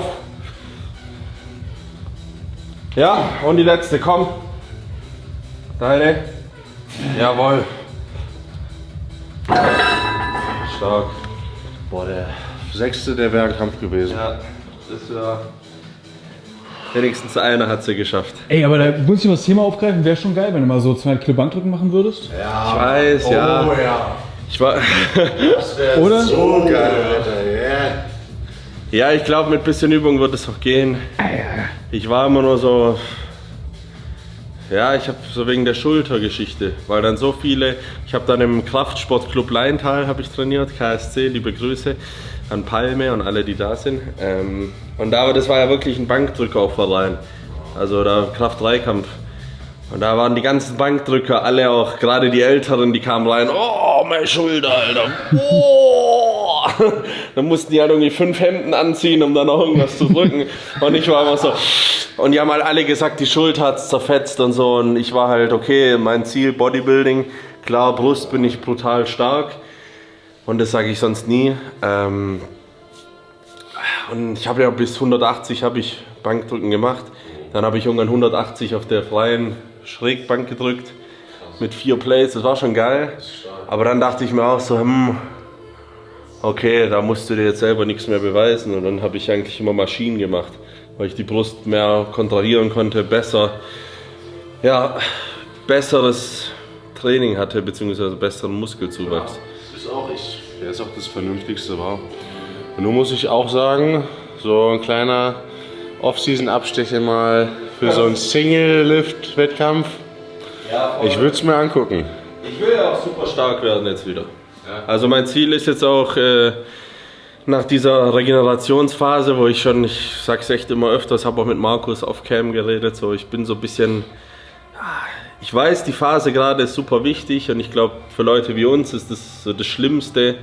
[SPEAKER 2] Ja, und die letzte, komm. Deine. Jawohl. Stark.
[SPEAKER 5] Boah, der 6. der wäre ein Kampf gewesen.
[SPEAKER 2] Ja, das war... Wenigstens einer hat sie geschafft.
[SPEAKER 1] Ey, aber da muss ich mal das Thema aufgreifen. Wäre schon geil, wenn du mal so 200 Kilo Bankdrücken machen würdest.
[SPEAKER 2] Ja. Ich weiß, ja.
[SPEAKER 5] Oh ja.
[SPEAKER 2] Ich war...
[SPEAKER 1] Oder?
[SPEAKER 5] So geil, Alter, yeah.
[SPEAKER 2] Ja, ich glaube, mit bisschen Übung wird es auch gehen. Ich war immer nur so... Ja, ich habe so wegen der Schultergeschichte, weil dann so viele... Ich habe dann im Kraftsportclub Leintal habe ich trainiert, KSC, liebe Grüße an Palme und alle, die da sind. Und das war ja wirklich ein Bankdrückerverein, also da Kraft-3-Kampf. Und da waren die ganzen Bankdrücker, alle auch, gerade die Älteren, die kamen rein, oh, meine Schulter, Alter, oh. Dann mussten die halt irgendwie 5 Hemden anziehen, um dann auch irgendwas zu drücken. Und ich war immer so, und die haben halt alle gesagt, die Schulter hat's zerfetzt und so. Und ich war halt, okay, mein Ziel, Bodybuilding, klar, Brust bin ich brutal stark. Und das sage ich sonst nie. Und ich habe ja bis 180 habe ich Bankdrücken gemacht. Dann habe ich irgendwann 180 auf der freien Schrägbank gedrückt mit 4 Plates. Das war schon geil. Aber dann dachte ich mir auch so, okay, da musst du dir jetzt selber nichts mehr beweisen. Und dann habe ich eigentlich immer Maschinen gemacht, weil ich die Brust mehr kontrahieren konnte, besseres Training hatte, beziehungsweise besseren Muskelzuwachs.
[SPEAKER 5] Der ist auch das Vernünftigste, war. Und nun muss ich auch sagen, so ein kleiner Off-Season-Abstecher mal für so einen Single-Lift-Wettkampf. Ja, ich würde es mir angucken.
[SPEAKER 2] Ich will ja auch super stark werden jetzt wieder. Ja. Also mein Ziel ist jetzt auch nach dieser Regenerationsphase, wo ich sag's echt immer öfters, habe auch mit Markus auf Cam geredet, so ich bin so ein bisschen, ich weiß, die Phase gerade ist super wichtig und ich glaube, für Leute wie uns ist das so das Schlimmste,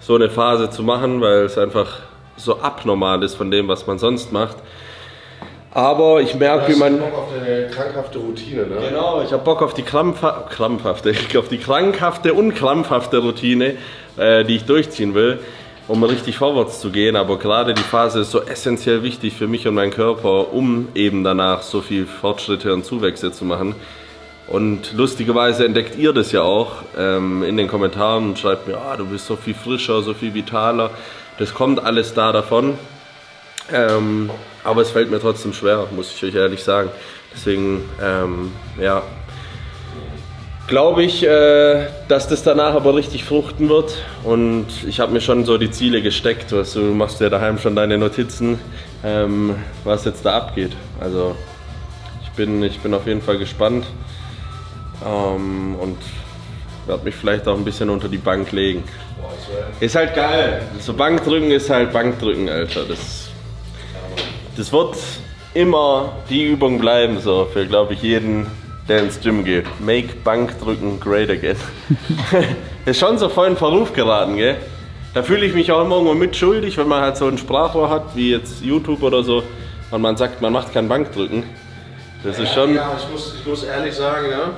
[SPEAKER 2] so eine Phase zu machen, weil es einfach so abnormal ist von dem, was man sonst macht. Aber ich merke, wie man...
[SPEAKER 5] Bock auf deine krankhafte Routine, ne?
[SPEAKER 2] Genau, ich habe Bock auf die krankhafte und krampfhafte Routine, die ich durchziehen will, um richtig vorwärts zu gehen. Aber gerade die Phase ist so essentiell wichtig für mich und meinen Körper, um eben danach so viel Fortschritte und Zuwächse zu machen. Und lustigerweise entdeckt ihr das ja auch in den Kommentaren und schreibt mir, du bist so viel frischer, so viel vitaler. Das kommt alles davon. Aber es fällt mir trotzdem schwer, muss ich euch ehrlich sagen. Deswegen, glaube ich, dass das danach aber richtig fruchten wird. Und ich habe mir schon so die Ziele gesteckt. Du machst ja daheim schon deine Notizen, was jetzt da abgeht. Also ich bin auf jeden Fall gespannt und werde mich vielleicht auch ein bisschen unter die Bank legen. Ist halt geil. So Bankdrücken ist halt Bankdrücken, Alter. Das wird immer die Übung bleiben, so für, glaube ich, jeden, der ins Gym geht. Make Bankdrücken great again. Ist schon so voll in Verruf geraten, gell? Da fühle ich mich auch immer irgendwo mitschuldig, wenn man halt so ein Sprachrohr hat, wie jetzt YouTube oder so, und man sagt, man macht kein Bankdrücken. Das ist schon...
[SPEAKER 5] Ja, ich muss ehrlich sagen, ja.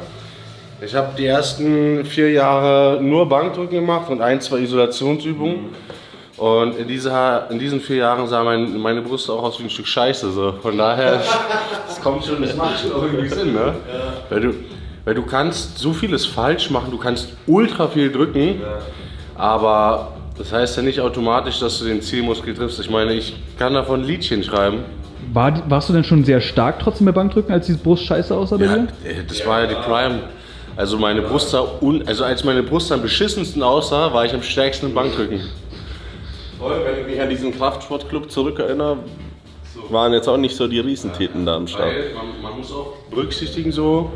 [SPEAKER 5] Ich habe die ersten 4 Jahre nur Bankdrücken gemacht und 2 Isolationsübungen. Und in diesen 4 Jahren sah meine Brust auch aus wie ein Stück Scheiße. So. Von daher, das macht schon irgendwie Sinn, ne? Ja. Weil du kannst so vieles falsch machen, du kannst ultra viel drücken, aber das heißt ja nicht automatisch, dass du den Zielmuskel triffst. Ich meine, ich kann davon ein Liedchen schreiben.
[SPEAKER 1] Warst du denn schon sehr stark trotzdem bei Bankdrücken, als die Brust scheiße aussah?
[SPEAKER 5] Ja, das war ja die Prime. Also meine Brust als meine Brust am beschissensten aussah, war ich am stärksten im Bankdrücken.
[SPEAKER 2] Wenn ich mich an diesen Kraftsportclub zurückerinnere, waren jetzt auch nicht so die Riesenteten da am Start.
[SPEAKER 5] Man muss auch berücksichtigen, so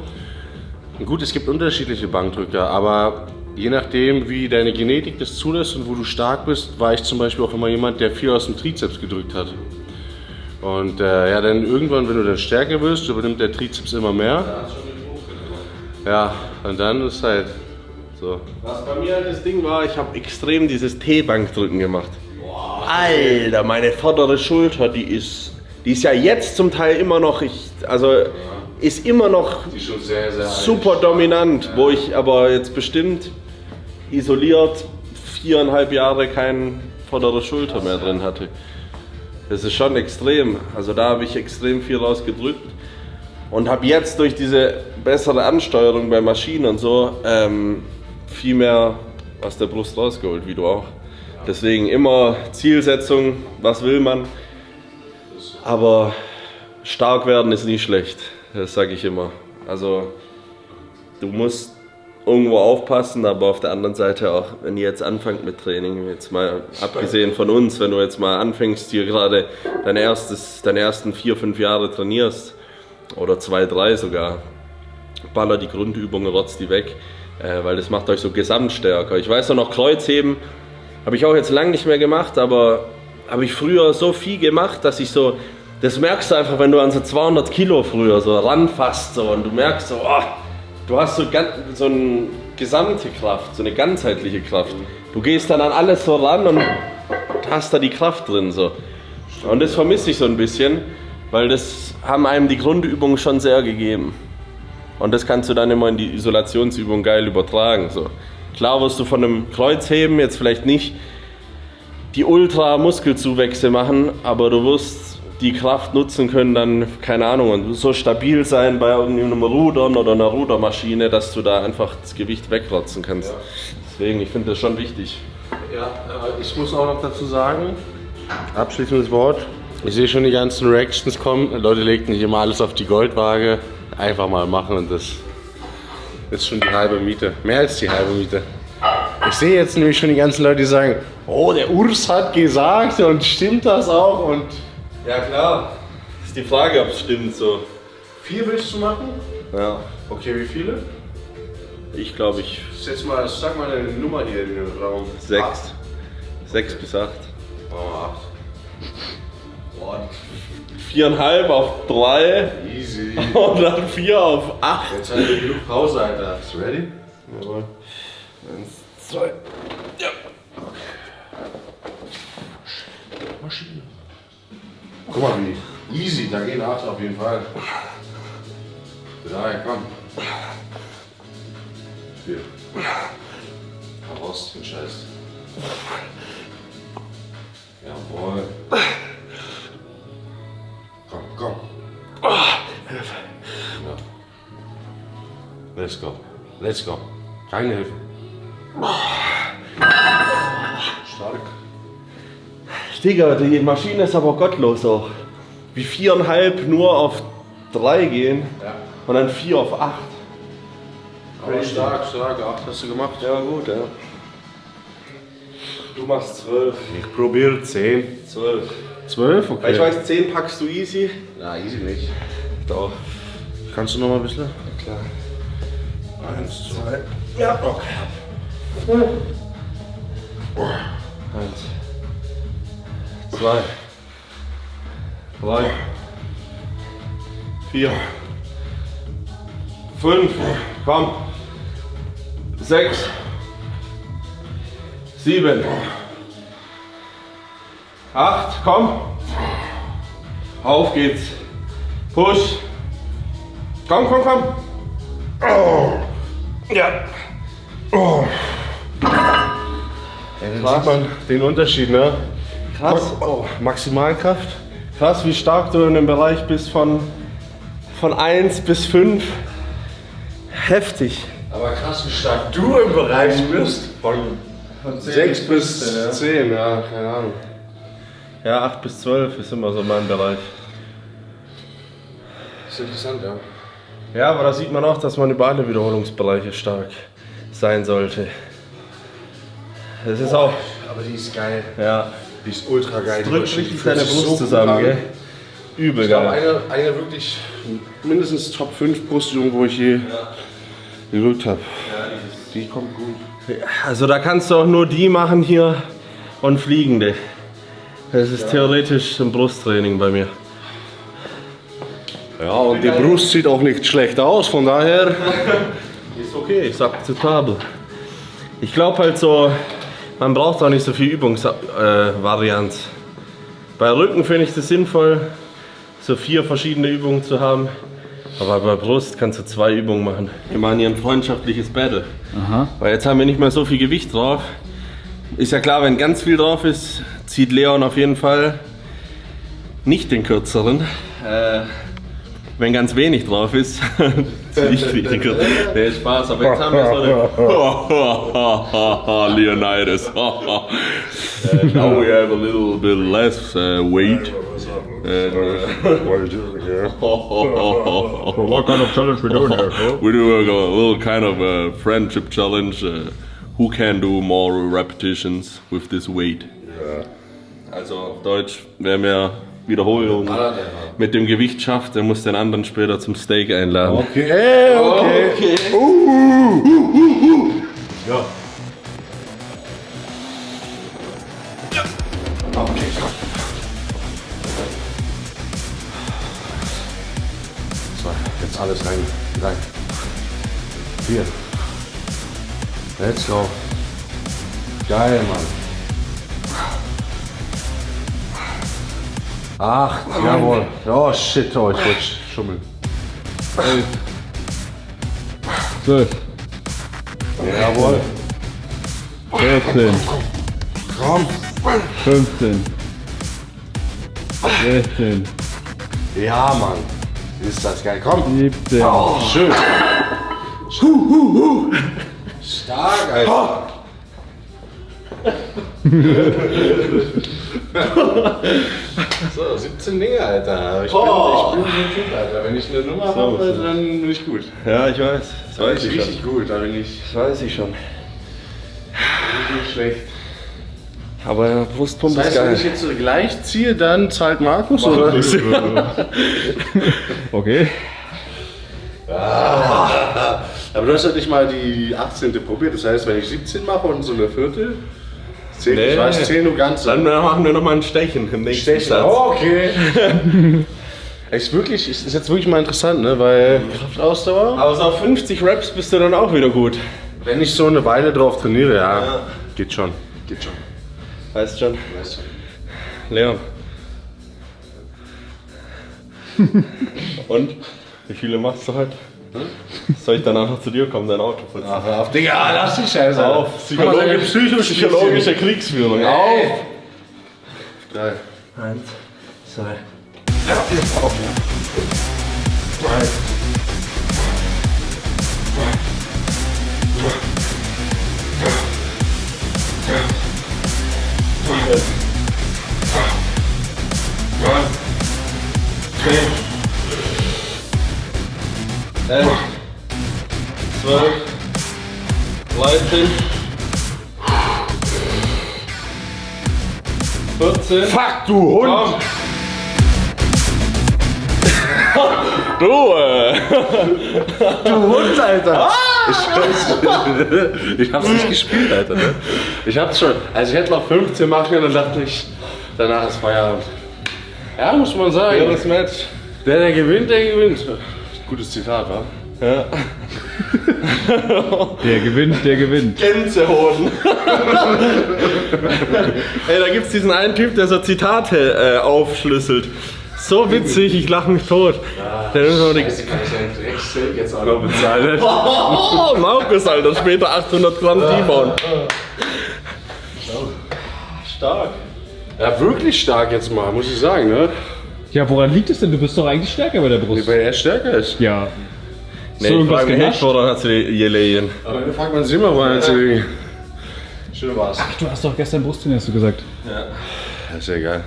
[SPEAKER 5] gut, es gibt unterschiedliche Bankdrücker, aber je nachdem, wie deine Genetik das zulässt und wo du stark bist, war ich zum Beispiel auch immer jemand, der viel aus dem Trizeps gedrückt hat. Und dann irgendwann, wenn du dann stärker wirst, übernimmt der Trizeps immer mehr. Ja, und dann ist halt so.
[SPEAKER 2] Was bei mir halt das Ding war, ich habe extrem dieses T-Bankdrücken gemacht. Alter, meine vordere Schulter, die ist ja jetzt zum Teil immer noch, ist immer noch
[SPEAKER 5] schon sehr, sehr
[SPEAKER 2] super dominant, wo ich aber jetzt bestimmt isoliert 4,5 Jahre keine vordere Schulter mehr drin hatte. Das ist schon extrem, also da habe ich extrem viel rausgedrückt und habe jetzt durch diese bessere Ansteuerung bei Maschinen und so viel mehr aus der Brust rausgeholt, wie du auch. Deswegen immer Zielsetzung, was will man, aber stark werden ist nie schlecht, das sage ich immer. Also du musst irgendwo aufpassen, aber auf der anderen Seite auch, wenn ihr jetzt anfangt mit Training, jetzt mal abgesehen von uns, wenn du jetzt mal anfängst, hier gerade deine ersten 4-5 Jahre trainierst oder 2-3 sogar, baller die Grundübungen, rotzt die weg, weil das macht euch so gesamtstärker. Ich weiß noch Kreuzheben, habe ich auch jetzt lange nicht mehr gemacht, aber habe ich früher so viel gemacht, dass ich so, das merkst du einfach, wenn du an so 200 Kilo früher so ranfasst so, und du merkst so, du hast so eine gesamte Kraft, so eine ganzheitliche Kraft. Du gehst dann an alles so ran und hast da die Kraft drin so. Und das vermisse ich so ein bisschen, weil das haben einem die Grundübungen schon sehr gegeben. Und das kannst du dann immer in die Isolationsübung geil übertragen so. Klar wirst du von einem Kreuzheben jetzt vielleicht nicht die Ultra-Muskelzuwächse machen, aber du wirst die Kraft nutzen können, dann, keine Ahnung, und so stabil sein bei irgendeinem Rudern oder einer Rudermaschine, dass du da einfach das Gewicht wegrotzen kannst. Ja. Deswegen, ich finde das schon wichtig.
[SPEAKER 5] Ja, ich muss auch noch dazu sagen, abschließendes Wort, ich sehe schon die ganzen Reactions kommen, Leute, legt nicht immer alles auf die Goldwaage, einfach mal machen und das ist schon die halbe Miete, mehr als die halbe Miete. Ich sehe jetzt nämlich schon die ganzen Leute, die sagen, oh, der Urs hat gesagt und stimmt das auch und...
[SPEAKER 2] Ja klar, das ist die Frage, ob es stimmt so.
[SPEAKER 5] 4 willst du machen?
[SPEAKER 2] Ja.
[SPEAKER 5] Okay, wie viele?
[SPEAKER 2] Ich glaube,
[SPEAKER 5] Sag mal eine Nummer hier in den Raum.
[SPEAKER 2] 6. 6 bis 8. 4,5 auf 3
[SPEAKER 5] Easy.
[SPEAKER 2] und dann 4 auf 8.
[SPEAKER 5] Jetzt haben wir genug Pause, Alter. Bist du ready?
[SPEAKER 2] Jawohl. 1, 2. Ja.
[SPEAKER 5] Maschine. Guck mal, wie easy, da gehen 8 auf jeden Fall. 3, komm. 4. Raus, den Scheiß. Jawohl. Komm. Ja. Let's go. Keine Hilfe. Stark.
[SPEAKER 2] Digga, die Maschine ist aber gottlos auch. Wie 4,5 nur auf 3 gehen und dann 4 auf 8.
[SPEAKER 5] Aber stark. 8 hast du gemacht.
[SPEAKER 2] Ja gut, ja. Du machst 12.
[SPEAKER 5] Ich probiere 10.
[SPEAKER 2] 12.
[SPEAKER 5] 12? Okay.
[SPEAKER 2] Weil ich weiß, 10 packst du easy.
[SPEAKER 5] Na, easy nicht.
[SPEAKER 2] Doch.
[SPEAKER 5] Kannst du noch mal ein bisschen?
[SPEAKER 2] Klar.
[SPEAKER 5] 1, 2.
[SPEAKER 2] Ja, okay. 1, 2, 3, 4, 5, komm, 6, 7, 8, komm, auf geht's, push, komm, ja.
[SPEAKER 5] Dann sieht man den Unterschied, ne?
[SPEAKER 2] Krass.
[SPEAKER 5] Maximalkraft.
[SPEAKER 2] Krass, wie stark du in dem Bereich bist von 1 bis 5. Heftig.
[SPEAKER 5] Aber krass, wie stark du im Bereich bist. Von 6 bis 10, ja, keine Ahnung.
[SPEAKER 2] Ja, 8 bis 12 ist immer so mein Bereich.
[SPEAKER 5] Das ist interessant, ja.
[SPEAKER 2] Ja, aber da sieht man auch, dass man über alle Wiederholungsbereiche stark sein sollte. Das ist auch,
[SPEAKER 5] Aber die ist geil.
[SPEAKER 2] ja,
[SPEAKER 5] Die ist ultra geil. Die
[SPEAKER 2] drückt
[SPEAKER 5] Maschine
[SPEAKER 2] richtig
[SPEAKER 5] fühlt
[SPEAKER 2] deine
[SPEAKER 5] sich
[SPEAKER 2] Brust
[SPEAKER 5] so
[SPEAKER 2] zusammen,
[SPEAKER 5] gut an.
[SPEAKER 2] gell? Übel
[SPEAKER 5] Ich glaube,
[SPEAKER 2] geil.
[SPEAKER 5] eine wirklich mindestens Top 5 Brustübung, wo ich je gedrückt habe. Die kommt gut.
[SPEAKER 2] Also da kannst du auch nur die machen hier und Fliegende. Das ist theoretisch ein Brusttraining bei mir.
[SPEAKER 5] Ja, und die Brust sieht auch nicht schlecht aus, von daher.
[SPEAKER 2] Ist okay, ist akzeptabel. Ich glaube halt so, man braucht auch nicht so viel Übungsvarianz. Bei Rücken finde ich das sinnvoll, so 4 verschiedene Übungen zu haben. Aber bei Brust kannst du 2 Übungen machen. Wir machen hier ein freundschaftliches Battle.
[SPEAKER 1] Aha.
[SPEAKER 2] Weil jetzt haben wir nicht mehr so viel Gewicht drauf. Ist ja klar, wenn ganz viel drauf ist, zieht Leon auf jeden Fall nicht den kürzeren. Wenn ganz wenig drauf ist, ziehe ich den kürzeren. Nee, Spaß, aber jetzt haben wir so eine Leonidas. Now we have a little bit less weight.
[SPEAKER 1] What kind of challenge we doing here?
[SPEAKER 2] We do a little kind of a friendship challenge. Who can do more repetitions with this weight? Also auf Deutsch, wer mehr Wiederholungen mit dem Gewicht schafft, der muss den anderen später zum Steak einladen.
[SPEAKER 5] Okay. Ja. Okay, komm. So, jetzt alles rein. 3, 4. Let's go. Geil, Mann. 8, jawohl. Oh shit, oh, ich wollte schummeln.
[SPEAKER 1] 12,
[SPEAKER 5] Jawohl.
[SPEAKER 1] 14,
[SPEAKER 5] Komm.
[SPEAKER 1] 15, 16,
[SPEAKER 5] Ja, Mann. Ist das geil. Komm.
[SPEAKER 1] 17,
[SPEAKER 5] Oh, schön. Stark, Alter. So, 17 Dinge, Alter. Ich bin so ein Typ, Alter. Wenn ich eine Nummer habe, dann bin ich gut.
[SPEAKER 2] Ja, ich weiß. Das
[SPEAKER 5] Da bin
[SPEAKER 2] weiß
[SPEAKER 5] ich
[SPEAKER 2] ich schon.
[SPEAKER 5] richtig gut. Da bin ich
[SPEAKER 2] Das weiß ich schon.
[SPEAKER 5] nicht schlecht.
[SPEAKER 2] Aber Brustpumpe
[SPEAKER 5] Das heißt,
[SPEAKER 2] ist
[SPEAKER 5] wenn
[SPEAKER 2] geil.
[SPEAKER 5] ich jetzt so gleich ziehe, dann zahlt Markus, oder?
[SPEAKER 1] okay.
[SPEAKER 5] Aber du hast ja nicht mal die 18. probiert. Das heißt, wenn ich 17 mache und so eine Viertel, Ich weiß, 10 nur ganz.
[SPEAKER 2] Dann machen wir nochmal ein Stechen im nächsten Satz.
[SPEAKER 5] Oh, okay. Ist jetzt wirklich mal interessant, ne? Weil Kraftausdauer.
[SPEAKER 2] Aber so auf 50 Reps bist du dann auch wieder gut.
[SPEAKER 5] Wenn ich so eine Weile drauf trainiere, ja. Geht schon.
[SPEAKER 2] Weißt schon? Leon. Und? Wie viele machst du heute? Soll ich dann einfach zu dir kommen, dein Auto putzen?
[SPEAKER 5] Ach, auf Digga, lass dich Scheiße.
[SPEAKER 2] Auf! Psychologische Kriegsführung. Auf!
[SPEAKER 5] 3.
[SPEAKER 2] 1, 2, 11, 12, 13, 14.
[SPEAKER 5] Fuck, du Hund!
[SPEAKER 2] Komm. Ruhe!
[SPEAKER 5] Du Hund, Alter! Ich hab's nicht gespielt, Alter. Ne? Ich hab's schon. Also ich hätte noch 15 machen können und dann dachte ich, danach ist Feierabend. Ja, muss man sagen.
[SPEAKER 2] Ja, das Match.
[SPEAKER 5] Der gewinnt, der gewinnt. Gutes Zitat, wa?
[SPEAKER 2] Ja.
[SPEAKER 1] Der gewinnt.
[SPEAKER 2] Gänsehoden. Ey, da gibt's diesen einen Typ, der so Zitate aufschlüsselt. So witzig, ich lache mich tot. Der nimmt so die
[SPEAKER 5] Kann ich einen Drecksteak jetzt auch noch bezahlen?
[SPEAKER 2] Oh, Markus, Alter, später 800 Gramm T-Bone. Stark.
[SPEAKER 5] Ja, wirklich stark jetzt mal, muss ich sagen, ne?
[SPEAKER 1] Ja, woran liegt es denn? Du bist doch eigentlich stärker bei der Brust.
[SPEAKER 5] Weil er stärker ist.
[SPEAKER 1] Ja.
[SPEAKER 2] Nee,
[SPEAKER 1] So
[SPEAKER 2] ich
[SPEAKER 1] irgendwas
[SPEAKER 2] frage mich nicht,
[SPEAKER 1] genascht?
[SPEAKER 2] woran hast du die Jelien?
[SPEAKER 5] Aber dann fragt man sich immer, woran jetzt irgendwie. Schön war's.
[SPEAKER 1] Du hast doch gestern Brusttraining, hast du gesagt.
[SPEAKER 5] Das ist ja geil.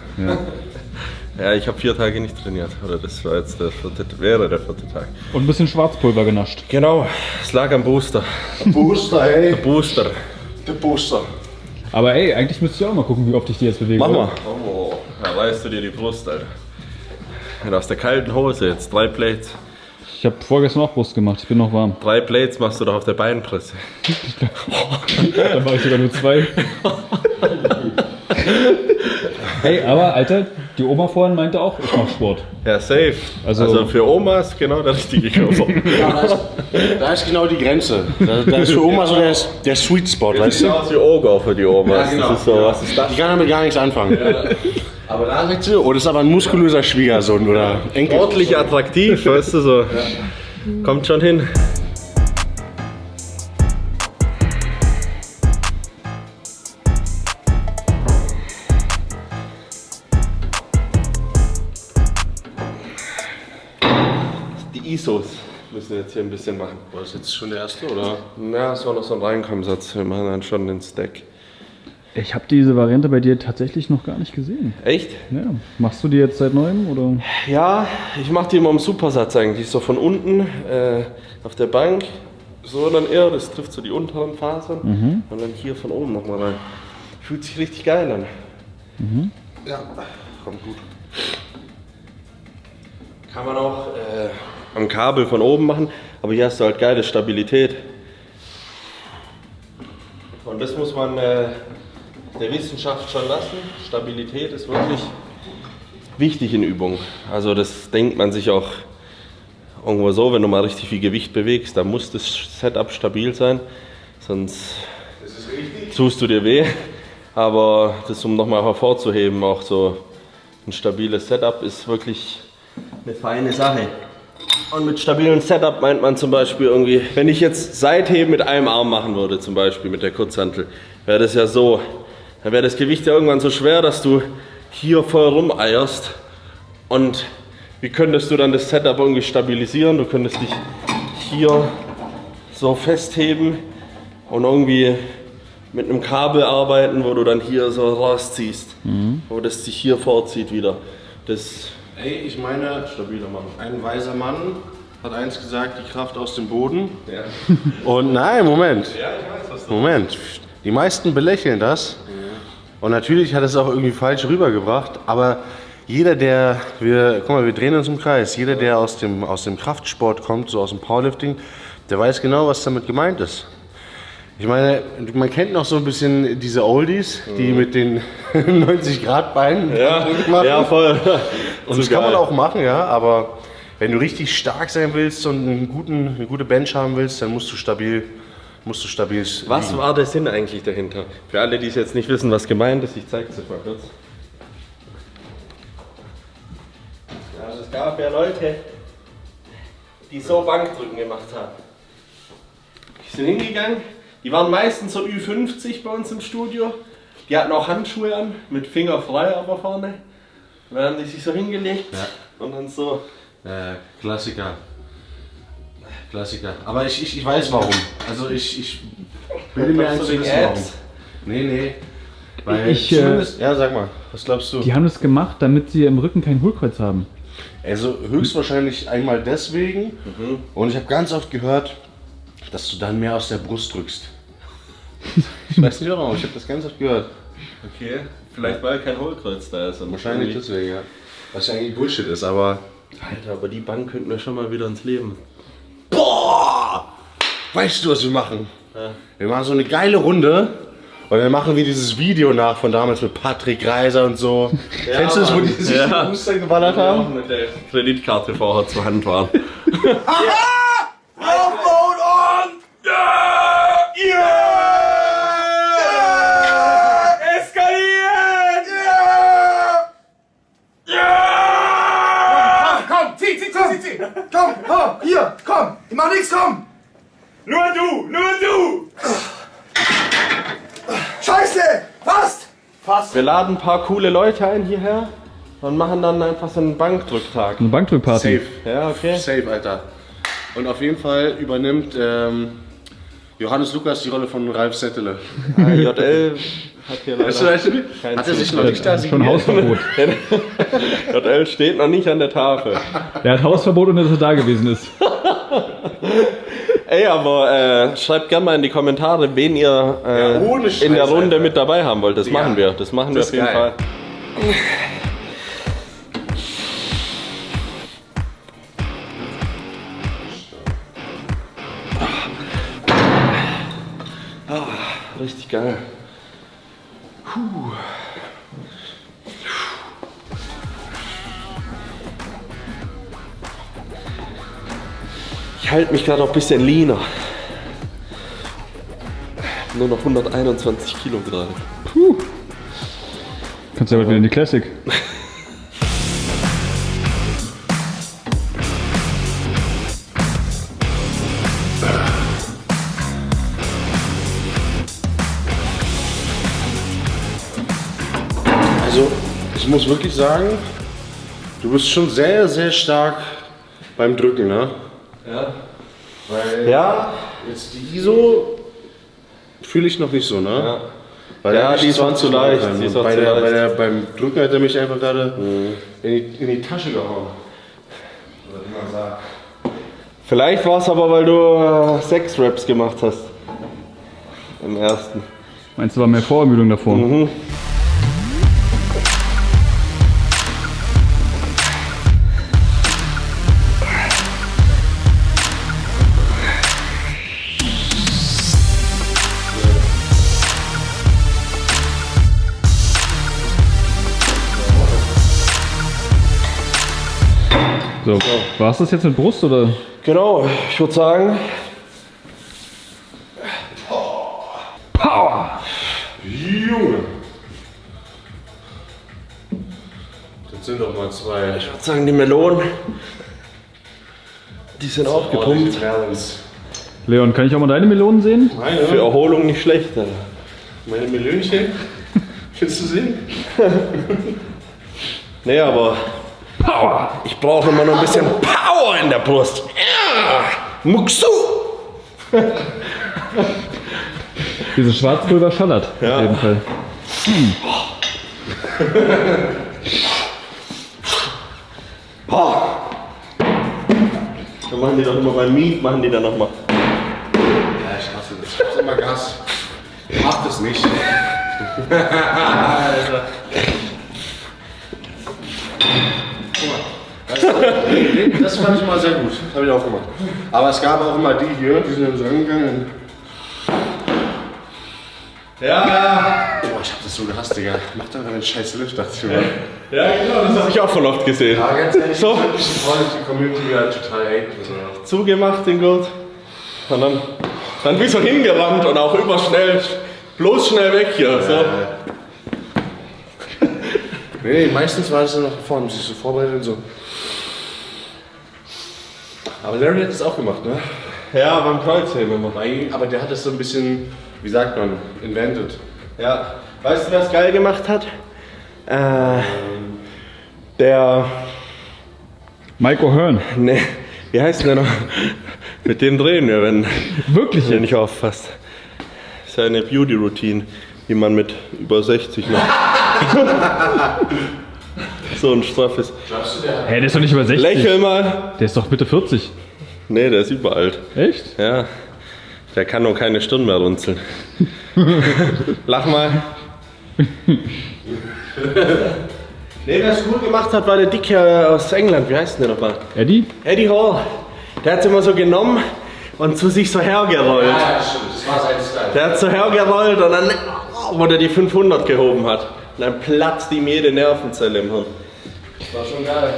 [SPEAKER 2] Ja, ich habe 4 Tage nicht trainiert. Oder das war jetzt wäre der 4. Tag.
[SPEAKER 1] Und ein bisschen Schwarzpulver genascht.
[SPEAKER 2] Genau, es lag am Booster.
[SPEAKER 5] Booster, hey.
[SPEAKER 2] Booster.
[SPEAKER 5] Der Booster.
[SPEAKER 1] Aber ey, eigentlich müsste ich auch mal gucken, wie oft ich die jetzt bewege.
[SPEAKER 2] Mach
[SPEAKER 1] oder?
[SPEAKER 2] mal. Oh, da reißt du dir die Brust, Alter. Und aus der kalten Hose jetzt 3 Plates.
[SPEAKER 1] Ich habe vorgestern auch Brust gemacht, ich bin noch warm.
[SPEAKER 2] 3 Plates machst du doch auf der Beinpresse.
[SPEAKER 1] Dann mache ich sogar nur 2. Hey, aber Alter, die Oma vorhin meinte auch, ich mache Sport.
[SPEAKER 2] Ja, safe.
[SPEAKER 1] Also-
[SPEAKER 2] Also für Omas genau der richtige Körper.
[SPEAKER 5] Da ist genau die Grenze. Da ist für Oma so der Sweet Spot, weißt du?
[SPEAKER 2] Das ist wie Oger für die Omas.
[SPEAKER 5] Ja, genau.
[SPEAKER 2] Das ist so, was ist das?
[SPEAKER 5] Die kann damit gar nichts anfangen. Aber da sagt sie, oh, das ist aber ein muskulöser Schwiegersohn oder Enkel.
[SPEAKER 2] Ordentlich attraktiv, weißt du so. Kommt schon hin. Die ISOs müssen wir jetzt hier ein bisschen machen.
[SPEAKER 5] War das jetzt schon der erste, oder?
[SPEAKER 2] Ja, es war noch so ein Reinkommensatz. Wir machen dann schon den Stack.
[SPEAKER 1] Ich habe diese Variante bei dir tatsächlich noch gar nicht gesehen.
[SPEAKER 2] Echt?
[SPEAKER 1] Ja. Machst du die jetzt seit neuem oder?
[SPEAKER 2] Ja, ich mache die immer im Supersatz eigentlich. So von unten auf der Bank, so dann eher, das trifft so die unteren Fasern. Und dann hier von oben nochmal rein. Fühlt sich richtig geil an. Ja, kommt gut. Kann man auch am Kabel von oben machen, aber hier hast du halt geile Stabilität. Und das muss man der Wissenschaft schon lassen. Stabilität ist wirklich wichtig in Übung. Also das denkt man sich auch irgendwo so, wenn du mal richtig viel Gewicht bewegst, dann muss das Setup stabil sein, sonst tust du dir weh. Aber das, um nochmal hervorzuheben, auch so ein stabiles Setup ist wirklich eine feine Sache. Und mit stabilem Setup meint man zum Beispiel irgendwie, wenn ich jetzt Seitheben mit einem Arm machen würde, zum Beispiel mit der Kurzhantel, wäre das ja so, dann wäre das Gewicht ja irgendwann so schwer, dass du hier voll rumeierst. Und wie könntest du dann das Setup irgendwie stabilisieren? Du könntest dich hier so festheben und irgendwie mit einem Kabel arbeiten, wo du dann hier so rausziehst, wo das sich hier vorzieht wieder. Das
[SPEAKER 5] Ey, ich meine,
[SPEAKER 2] stabiler machen.
[SPEAKER 5] ein weiser Mann hat eins gesagt, die Kraft aus dem Boden.
[SPEAKER 2] Ja.
[SPEAKER 5] Und nein, Moment.
[SPEAKER 2] Ja, ich weiß, was du
[SPEAKER 5] Moment. Die meisten belächeln das. Und natürlich hat es auch irgendwie falsch rübergebracht. Aber jeder, guck mal, wir drehen uns im Kreis. Jeder, der aus dem Kraftsport kommt, so aus dem Powerlifting, der weiß genau, was damit gemeint ist. Ich meine, man kennt noch so ein bisschen diese Oldies, die mit den 90-Grad-Beinen machen.
[SPEAKER 2] Ja, voll.
[SPEAKER 5] Und das kann man auch machen, ja, aber wenn du richtig stark sein willst und eine gute Bench haben willst, dann musst du stabil
[SPEAKER 2] Was war der Sinn eigentlich dahinter? Für alle, die es jetzt nicht wissen, was gemeint ist, ich zeige es euch mal kurz. Also es gab ja Leute, die so Bankdrücken gemacht haben. Die sind hingegangen, die waren meistens so Ü50 bei uns im Studio. Die hatten auch Handschuhe an, mit Finger frei aber vorne. Und dann haben die sich so hingelegt und dann so.
[SPEAKER 5] Klassiker. Aber ich weiß warum. Also ich bilde mir ein zu wissen warum. Nee. Weil ja, sag mal, was glaubst du?
[SPEAKER 1] Die haben das gemacht, damit sie im Rücken kein Hohlkreuz haben.
[SPEAKER 5] Also höchstwahrscheinlich einmal deswegen. Und ich habe ganz oft gehört, dass du dann mehr aus der Brust drückst. Ich weiß nicht warum, ich habe das ganz oft gehört.
[SPEAKER 2] Okay, vielleicht weil kein Hohlkreuz da ist. Und
[SPEAKER 5] Wahrscheinlich deswegen, ja. Was ja eigentlich Bullshit ist, aber...
[SPEAKER 2] Alter, aber die Bank könnten wir schon mal wieder ins Leben.
[SPEAKER 5] Boah! Weißt du, was wir machen? Ja. Wir machen so eine geile Runde und dann machen wir dieses Video nach von damals mit Patrick Reiser und so. Ja, kennst du das, wo die sich die Booster geballert haben?
[SPEAKER 2] Auch mit der Kreditkarte vorher zur Hand waren.
[SPEAKER 8] Aufbauen und eskalieren! Komm, zieh! Komm, hier, komm! Ich mach nichts, komm! Nur du! Scheiße! Fast!
[SPEAKER 2] Wir laden ein paar coole Leute ein hierher und machen dann einfach so einen Bankdrücktag.
[SPEAKER 1] Eine Bankdrückparty.
[SPEAKER 5] Safe.
[SPEAKER 2] Ja, okay.
[SPEAKER 5] Safe, Alter. Und auf jeden Fall übernimmt Johannes Lukas die Rolle von Ralf Settele.
[SPEAKER 2] JL hat hier leider
[SPEAKER 5] Hat er sich noch nicht da
[SPEAKER 1] Schon Hausverbot.
[SPEAKER 2] JL steht noch nicht an der Tafel.
[SPEAKER 1] Der hat Hausverbot und dass er da gewesen ist.
[SPEAKER 2] Ey, aber schreibt gerne mal in die Kommentare, wen ihr
[SPEAKER 5] ohne Scheiß,
[SPEAKER 2] in der Runde
[SPEAKER 5] Alter.
[SPEAKER 2] mit dabei haben wollt. Das machen wir. Das machen wir
[SPEAKER 5] Das
[SPEAKER 2] auf jeden
[SPEAKER 5] ist
[SPEAKER 2] Fall.
[SPEAKER 5] geil.
[SPEAKER 2] Richtig geil. Ich halte mich gerade auch ein bisschen leaner. Nur noch 121 Kilo gerade.
[SPEAKER 1] Kannst ja bald wieder in die Classic.
[SPEAKER 5] Also, ich muss wirklich sagen, du bist schon sehr, sehr stark beim Drücken, ne?
[SPEAKER 2] Ja.
[SPEAKER 5] Weil
[SPEAKER 2] Ja,
[SPEAKER 5] jetzt die ISO fühle ich noch nicht so, ne?
[SPEAKER 2] Ja.
[SPEAKER 5] Weil
[SPEAKER 2] Ja,
[SPEAKER 5] er
[SPEAKER 2] die ist auch zu leicht,
[SPEAKER 5] kann.
[SPEAKER 2] die ist
[SPEAKER 5] Und
[SPEAKER 2] auch
[SPEAKER 5] bei
[SPEAKER 2] zu
[SPEAKER 5] der,
[SPEAKER 2] leicht.
[SPEAKER 5] beim Drücken hat er mich einfach gerade in die Tasche gehauen. Oder wie man sagt.
[SPEAKER 2] vielleicht war es aber, weil du 6 Reps gemacht hast. Im ersten.
[SPEAKER 1] Meinst du, war mehr Vorermüdung davor? So, war es das jetzt mit Brust oder?
[SPEAKER 2] Genau, ich würde sagen,
[SPEAKER 5] Junge! Das sind doch mal zwei.
[SPEAKER 2] ich würde sagen, die Melonen, die sind aufgepumpt.
[SPEAKER 1] Leon, kann ich auch mal deine Melonen sehen?
[SPEAKER 2] Für Erholung nicht schlecht. Alter.
[SPEAKER 5] Meine Melönchen. Willst du sehen?
[SPEAKER 2] Nee, aber ich brauche immer noch ein bisschen Power in der Brust. Ja. Mucksu!
[SPEAKER 1] Dieses Schwarzpulver schallert. Auf jeden Fall.
[SPEAKER 2] Dann machen die doch immer beim Meat, machen die dann nochmal.
[SPEAKER 5] Ja, ich hasse das. Ich hab immer Gas. Mach das nicht. Alter. Das fand ich mal sehr gut. Das habe ich auch gemacht. Aber es gab auch immer die hier, die sind so hingegangen.
[SPEAKER 2] Ja,
[SPEAKER 5] Boah, ich hab das so gehasst, Digga. Mach doch mal den scheiß Lift, dachte ich mir.
[SPEAKER 2] ja, genau, das habe ich auch schon oft gesehen.
[SPEAKER 5] Ja, ganz ehrlich,
[SPEAKER 2] So.
[SPEAKER 5] ich freue mich, die Community halt total haten.
[SPEAKER 2] Zugemacht, den Gurt. Und dann bist du hingerannt und auch überschnell, bloß schnell weg hier. So.
[SPEAKER 5] Nee, meistens war es dann noch vorne, sich so vorbereitet und so. Aber Larry hat das auch gemacht, ne?
[SPEAKER 2] Ja, beim Kreuzheben immer.
[SPEAKER 5] Aber der hat das so ein bisschen, wie sagt man, invented.
[SPEAKER 2] Ja, weißt du, wer es geil gemacht hat? Der,
[SPEAKER 1] Mike O'Hearn.
[SPEAKER 2] ne, wie heißt denn der noch? Mit dem drehen wir, wenn
[SPEAKER 1] Wirklich?
[SPEAKER 2] der nicht aufpasst. Seine Beauty-Routine, die man mit über 60 macht. So ein straffes.
[SPEAKER 1] Hey, der ist doch nicht über 60.
[SPEAKER 2] Lächel mal.
[SPEAKER 1] Der ist doch Mitte 40.
[SPEAKER 2] Nee, der ist überalt.
[SPEAKER 1] Echt?
[SPEAKER 2] Ja. Der kann nur keine Stirn mehr runzeln. Lach mal. Nee, wer es gut gemacht hat, war der Dicke aus England. Wie heißt denn der nochmal?
[SPEAKER 1] Eddie?
[SPEAKER 2] Eddie Hall. Der hat es immer so genommen und zu sich so hergerollt.
[SPEAKER 5] Ja, stimmt, das war sein Style.
[SPEAKER 2] Der hat so hergerollt und dann, wo der die 500 gehoben hat. Und dann platzt ihm jede Nervenzelle im Hirn. Das war schon geil.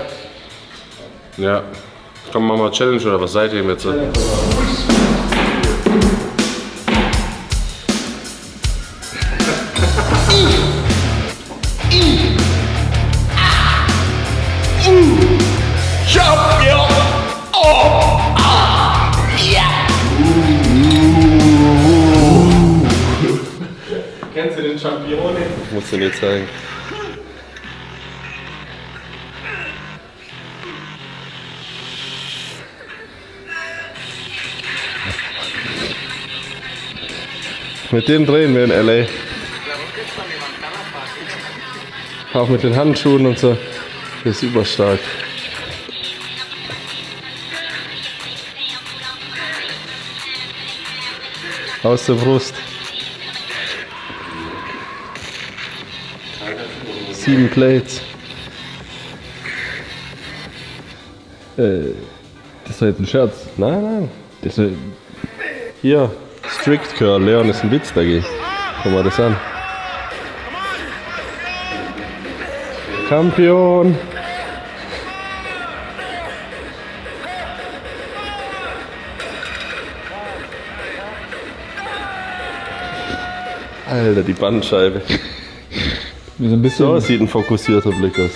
[SPEAKER 5] Ja. Komm, machen wir Challenge oder was seid ihr jetzt?
[SPEAKER 2] Kennst du den Champione? Ich muss den dir zeigen. Mit dem drehen wir in LA. Auch mit den Handschuhen und so. Das ist überstark. Aus der Brust. 7 Plates.
[SPEAKER 1] Das ist doch jetzt ein Scherz.
[SPEAKER 2] Nein, nein.
[SPEAKER 1] Das ist,
[SPEAKER 2] Hier, Strict Curl. Leon ist ein Witz dagegen. Guck mal das an. Champion. Alter, die Bandscheibe.
[SPEAKER 1] wir sind ein bisschen.
[SPEAKER 2] So sieht ein fokussierter Blick aus.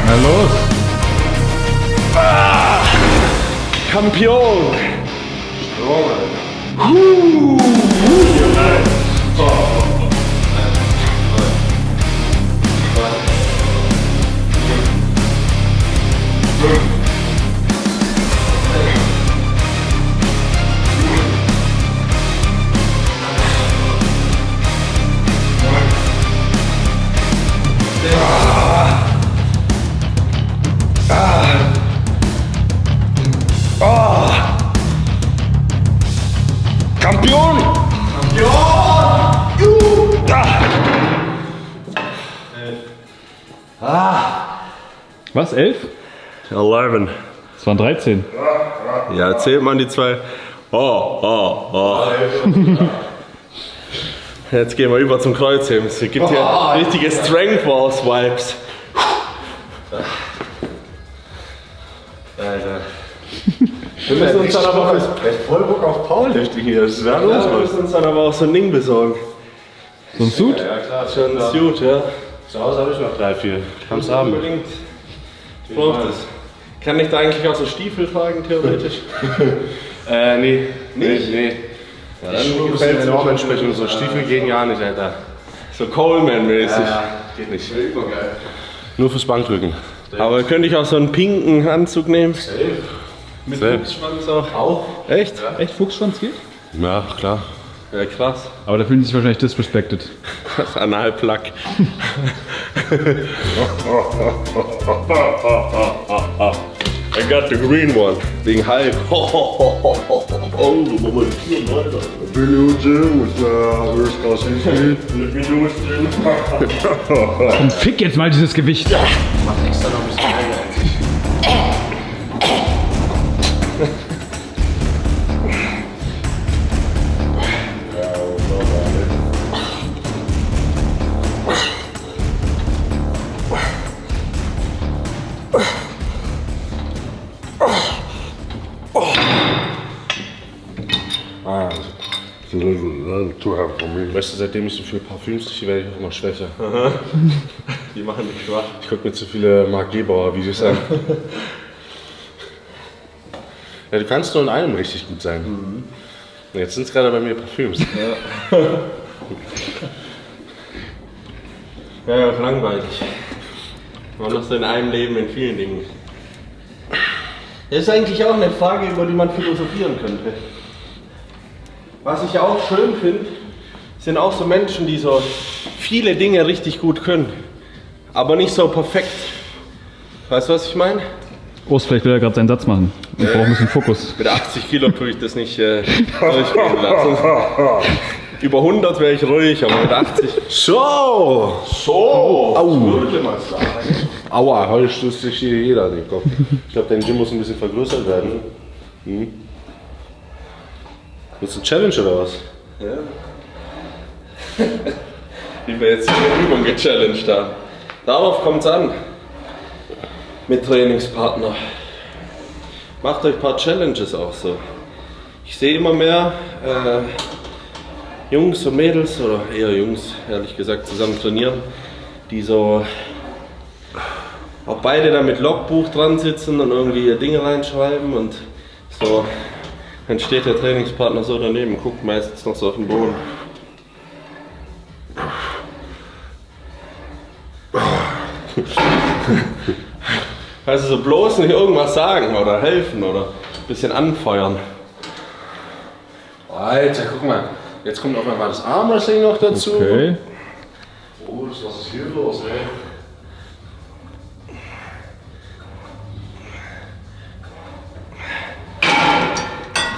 [SPEAKER 1] Na los!
[SPEAKER 2] Champion! Champion!
[SPEAKER 1] Was, 11?
[SPEAKER 2] 11.
[SPEAKER 1] Es waren 13.
[SPEAKER 2] Ja, erzählt man die zwei. Oh. Jetzt gehen wir über zum Kreuzheben. Es gibt hier richtige Strength Wars Vibes.
[SPEAKER 5] Alter.
[SPEAKER 2] Wir müssen uns dann aber fürs
[SPEAKER 5] Voll Bock auf Powerlifting hier. Das ist ja los,
[SPEAKER 2] wir müssen uns dann aber auch so ein Ding besorgen.
[SPEAKER 1] So ein Suit?
[SPEAKER 5] Ja, klar.
[SPEAKER 2] So ein Suit, ja.
[SPEAKER 5] Zu Hause habe ich noch 3, 4. Kannst haben.
[SPEAKER 2] Unbedingt. Ich brauch das. Kann ich da eigentlich auch so Stiefel tragen, theoretisch?
[SPEAKER 5] Nee.
[SPEAKER 2] Nicht?
[SPEAKER 5] Nee. Ja, dann Schuhe müssen der Norm entsprechen. So Stiefel gehen gar nicht, Alter.
[SPEAKER 2] So Coleman-mäßig.
[SPEAKER 5] Geht nicht. Nur fürs Bankdrücken.
[SPEAKER 2] Aber könnte ich auch so einen pinken Anzug nehmen? Mit
[SPEAKER 5] Safe.
[SPEAKER 2] Fuchsschwanz auch? Echt?
[SPEAKER 1] Echt, Fuchsschwanz geht?
[SPEAKER 5] Ja, klar.
[SPEAKER 2] Ja, krass.
[SPEAKER 1] Aber da fühlen sie sich wahrscheinlich disrespected.
[SPEAKER 2] Das ist Analplug. I got the green one. Wegen Hulk.
[SPEAKER 1] Komm, fick jetzt mal dieses Gewicht.
[SPEAKER 5] Macht extra noch ein bisschen Ärger eigentlich. Weißt du, seitdem ich so viel Parfüms rieche, werde ich auch immer schwächer.
[SPEAKER 2] Die machen dich schwach.
[SPEAKER 5] Ich gucke mir zu viele Marc Gebauer Videos an. Ja, du kannst nur in einem richtig gut sein. Jetzt sind es gerade bei mir Parfüms.
[SPEAKER 2] Ja, auch langweilig. Man ist in einem Leben in vielen Dingen. Das ist eigentlich auch eine Frage, über die man philosophieren könnte. Was ich auch schön finde, sind auch so Menschen, die so viele Dinge richtig gut können, aber nicht so perfekt. Weißt du, was ich meine?
[SPEAKER 1] Urs, vielleicht will er gerade seinen Satz machen. Ich brauche ein bisschen Fokus.
[SPEAKER 2] Mit 80 Kilo tue ich das nicht durchgehen lassen. Über 100 wäre ich ruhig, aber mit 80.
[SPEAKER 5] So! Au! Aua, heute stößt sich hier jeder an den Kopf. Ich glaube, dein Gym muss ein bisschen vergrößert werden. Willst du eine Challenge oder was?
[SPEAKER 2] Ja. Wie wir jetzt in der Übung gechallenged haben. Darauf kommt es an. Mit Trainingspartner. Macht euch ein paar Challenges auch so. Ich sehe immer mehr Jungs und Mädels, oder eher Jungs, ehrlich gesagt, zusammen trainieren, die so auch beide da mit Logbuch dran sitzen und irgendwie ihr Dinge reinschreiben und so. Dann steht der Trainingspartner so daneben, guckt meistens noch so auf den Boden. Also so bloß nicht irgendwas sagen oder helfen oder ein bisschen anfeuern.
[SPEAKER 5] Alter, guck mal. Jetzt kommt auf einmal das Armwrestling noch dazu.
[SPEAKER 1] Okay.
[SPEAKER 5] Oh, was ist hier los, ey?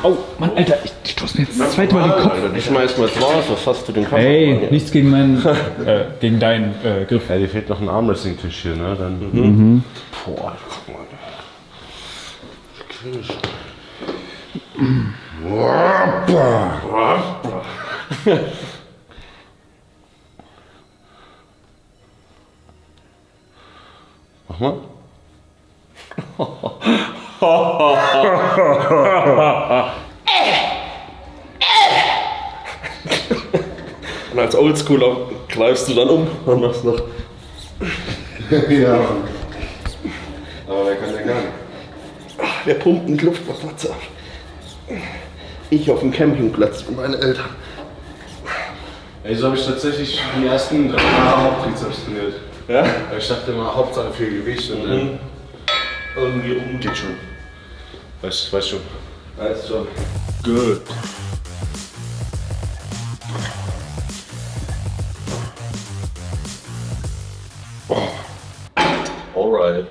[SPEAKER 1] Oh, Mann, Alter, ich stoß mir jetzt das zweite Mal den Kopf.
[SPEAKER 2] Alter, ich schmeiß mal ins Wasser, fasst du den Kopf.
[SPEAKER 1] Hey, nichts gegen meinen, gegen deinen Griff.
[SPEAKER 5] Ja, dir fehlt noch ein Armwrestling-Tisch hier, ne? Dann, Boah, guck mal. Kirsch. Mach mal.
[SPEAKER 2] Und als Oldschooler greifst du dann um und machst noch.
[SPEAKER 5] Ja. Aber wer kann denn gar nicht?
[SPEAKER 2] Wer pumpt mit Luftwasser? Ich auf dem Campingplatz mit meinen Eltern.
[SPEAKER 5] Ey, so habe ich tatsächlich die ersten 3 Jahre Haupttrizeps trainiert.
[SPEAKER 2] Ja?
[SPEAKER 5] Weil ich dachte immer, Hauptsache viel Gewicht und dann irgendwie geht schon. Weißt du?
[SPEAKER 2] Weißt schon.
[SPEAKER 5] Gut.
[SPEAKER 2] Alright.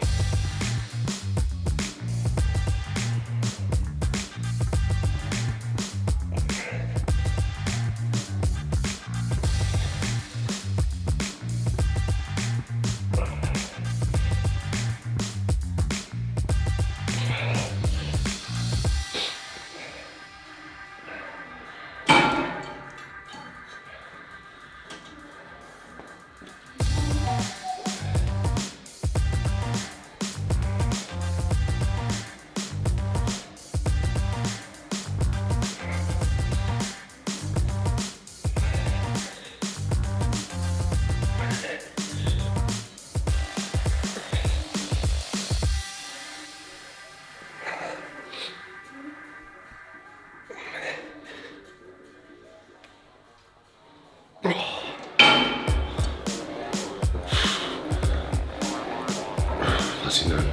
[SPEAKER 5] Fass ihn an.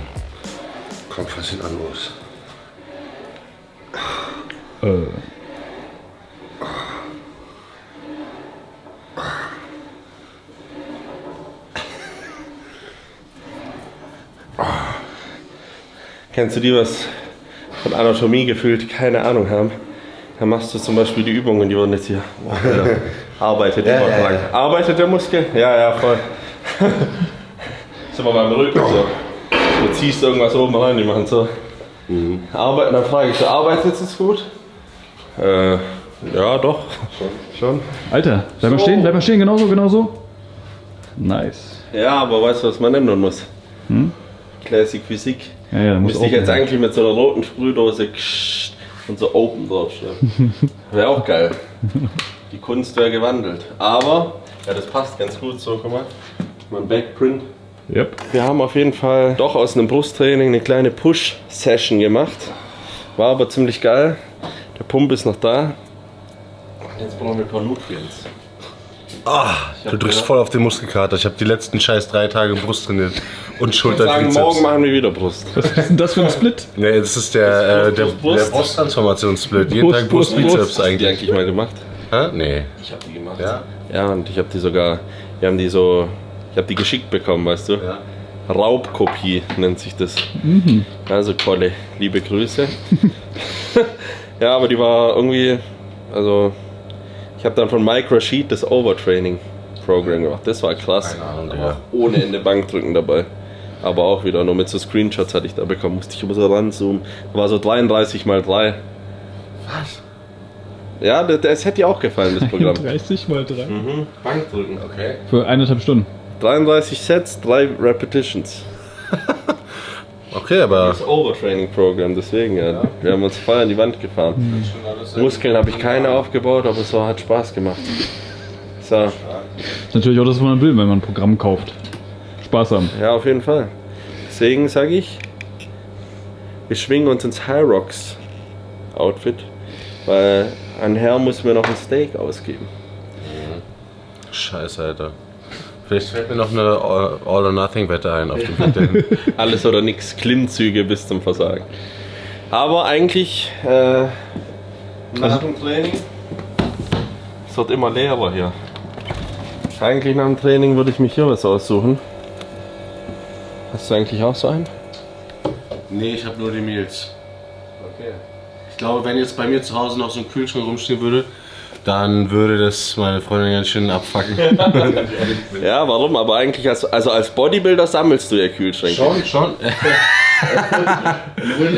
[SPEAKER 5] Komm, fass ihn an, los.
[SPEAKER 2] Kennst du die, was von Anatomie gefühlt keine Ahnung haben? Dann machst du zum Beispiel die Übungen, die wurden jetzt hier. Boah, Alter. Arbeitet immer lang. Arbeitet der Muskel? Ja, voll. Ist immer beim Rücken so. Du ziehst irgendwas oben rein, die machen so. Arbeiten, dann frage ich so, arbeitet es gut? Ja, doch. Schon.
[SPEAKER 1] Alter, bleib mal stehen, genauso. Nice.
[SPEAKER 2] Ja, aber weißt du, was man ändern muss? Classic Physik.
[SPEAKER 1] Ja,
[SPEAKER 2] müsste ich jetzt eigentlich mit so einer roten Sprühdose und so Open draufschreiben. Wäre auch geil. Die Kunst wäre gewandelt. Aber, ja, das passt ganz gut so, guck mal. Mein Backprint.
[SPEAKER 1] Yep.
[SPEAKER 2] Wir haben auf jeden Fall doch aus einem Brusttraining eine kleine Push-Session gemacht. War aber ziemlich geil. Der Pump ist noch da. Und jetzt brauchen wir ein paar Nutrients.
[SPEAKER 5] Du drückst voll auf den Muskelkater. Ich habe die letzten scheiß 3 Tage Brust trainiert und Schultertrizeps.
[SPEAKER 2] Morgen machen wir wieder Brust.
[SPEAKER 1] Was ist denn das für ein Split?
[SPEAKER 5] Nee, das ist der Brusttransformationssplit. Jeden Tag Brust-Bizeps
[SPEAKER 2] Hast du die
[SPEAKER 5] eigentlich.
[SPEAKER 2] eigentlich mal gemacht?
[SPEAKER 5] Hä? Nee.
[SPEAKER 2] Ich habe die gemacht.
[SPEAKER 5] Ja?
[SPEAKER 2] Ja, und ich habe die sogar, ich habe die geschickt bekommen, weißt du?
[SPEAKER 5] Ja.
[SPEAKER 2] Raubkopie nennt sich das. Also Kolle, liebe Grüße. Ja, aber die war irgendwie, also ich habe dann von Mike Rashid das Overtraining Programm gemacht. Das war krass.
[SPEAKER 5] Keine Ahnung,
[SPEAKER 2] Da
[SPEAKER 5] ja.
[SPEAKER 2] war ohne Ende Bankdrücken dabei. Aber auch wieder nur mit so Screenshots hatte ich da bekommen, musste ich immer so ranzoomen. Da war so 33 mal 3.
[SPEAKER 5] Was?
[SPEAKER 2] Ja, das hätte dir auch gefallen, das Programm.
[SPEAKER 1] 30 mal 3.
[SPEAKER 2] Bankdrücken.
[SPEAKER 5] Okay.
[SPEAKER 1] Für 1,5 Stunden.
[SPEAKER 2] 33 Sets, 3 Repetitions.
[SPEAKER 5] Okay, aber
[SPEAKER 2] Das Overtraining-Programm, deswegen ja. Wir haben uns voll an die Wand gefahren. Muskeln habe ich keine aufgebaut, aber es hat Spaß gemacht. So,
[SPEAKER 1] Ist natürlich auch das, was man will, wenn man ein Programm kauft. Spaß haben.
[SPEAKER 2] ja, auf jeden Fall. Deswegen sage ich, wir schwingen uns ins High Rocks Outfit, weil ein Herr muss mir noch ein Steak ausgeben.
[SPEAKER 5] Scheiße, Alter. Vielleicht fällt mir noch eine All-or-Nothing-Wette ein auf dem Wette.
[SPEAKER 2] Alles oder nix, Klimmzüge bis zum Versagen. Aber eigentlich nach dem Training, es wird immer leerer hier. Eigentlich nach dem Training würde ich mich hier was aussuchen. Hast du eigentlich auch so einen?
[SPEAKER 5] Nee, ich habe nur die Meals.
[SPEAKER 2] Okay.
[SPEAKER 5] Ich glaube, wenn jetzt bei mir zu Hause noch so ein Kühlschrank rumstehen würde, dann würde das meine Freundin ganz schön abfacken.
[SPEAKER 2] Ja, warum? Aber eigentlich als Bodybuilder sammelst du ja Kühlschränke.
[SPEAKER 5] Schon.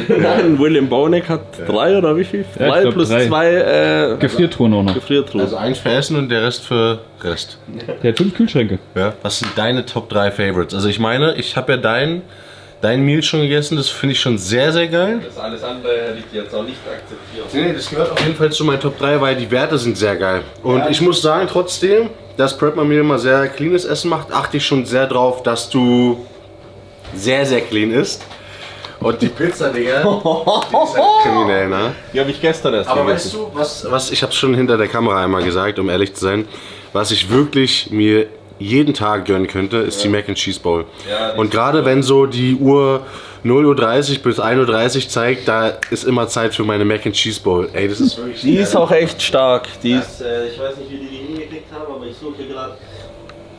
[SPEAKER 2] Nein, William Bonek hat 3 oder wie viel?
[SPEAKER 1] Ja, ich
[SPEAKER 2] 3
[SPEAKER 1] glaub,
[SPEAKER 2] plus
[SPEAKER 1] 3.
[SPEAKER 2] 2
[SPEAKER 1] Gefriertruhen auch noch.
[SPEAKER 2] Gefriertruhen.
[SPEAKER 5] Also eins für Essen und der Rest für Rest.
[SPEAKER 1] Der hat 5 Kühlschränke.
[SPEAKER 5] Ja. Was sind deine Top 3 Favorites? Also ich meine, ich habe ja dein Meal schon gegessen, das finde ich schon sehr, sehr geil.
[SPEAKER 2] Das alles andere hätte ich jetzt auch nicht akzeptiert.
[SPEAKER 5] Nee, das gehört auf jeden Fall zu meinen Top 3, weil die Werte sind sehr geil. Und ich muss sagen, trotzdem, dass Prep Meal immer sehr cleanes Essen macht, achte ich schon sehr drauf, dass du sehr, sehr clean isst. Und die Pizza, Digga, die ist halt kriminell, ne?
[SPEAKER 2] Die habe ich gestern erst
[SPEAKER 5] Aber
[SPEAKER 2] gegessen.
[SPEAKER 5] weißt du, was ich habe schon hinter der Kamera einmal gesagt, um ehrlich zu sein, was ich wirklich mir jeden Tag gönnen könnte, ist die Mac and Cheese Bowl.
[SPEAKER 2] Ja, die
[SPEAKER 5] und gerade wenn so die Uhr 0:30 bis 1:30 Uhr zeigt, da ist immer Zeit für meine Mac and Cheese Bowl. Ey, das ist wirklich
[SPEAKER 2] Die ist auch echt stark. Die ist, ich weiß nicht, wie die hingekriegt haben, aber ich suche gerade.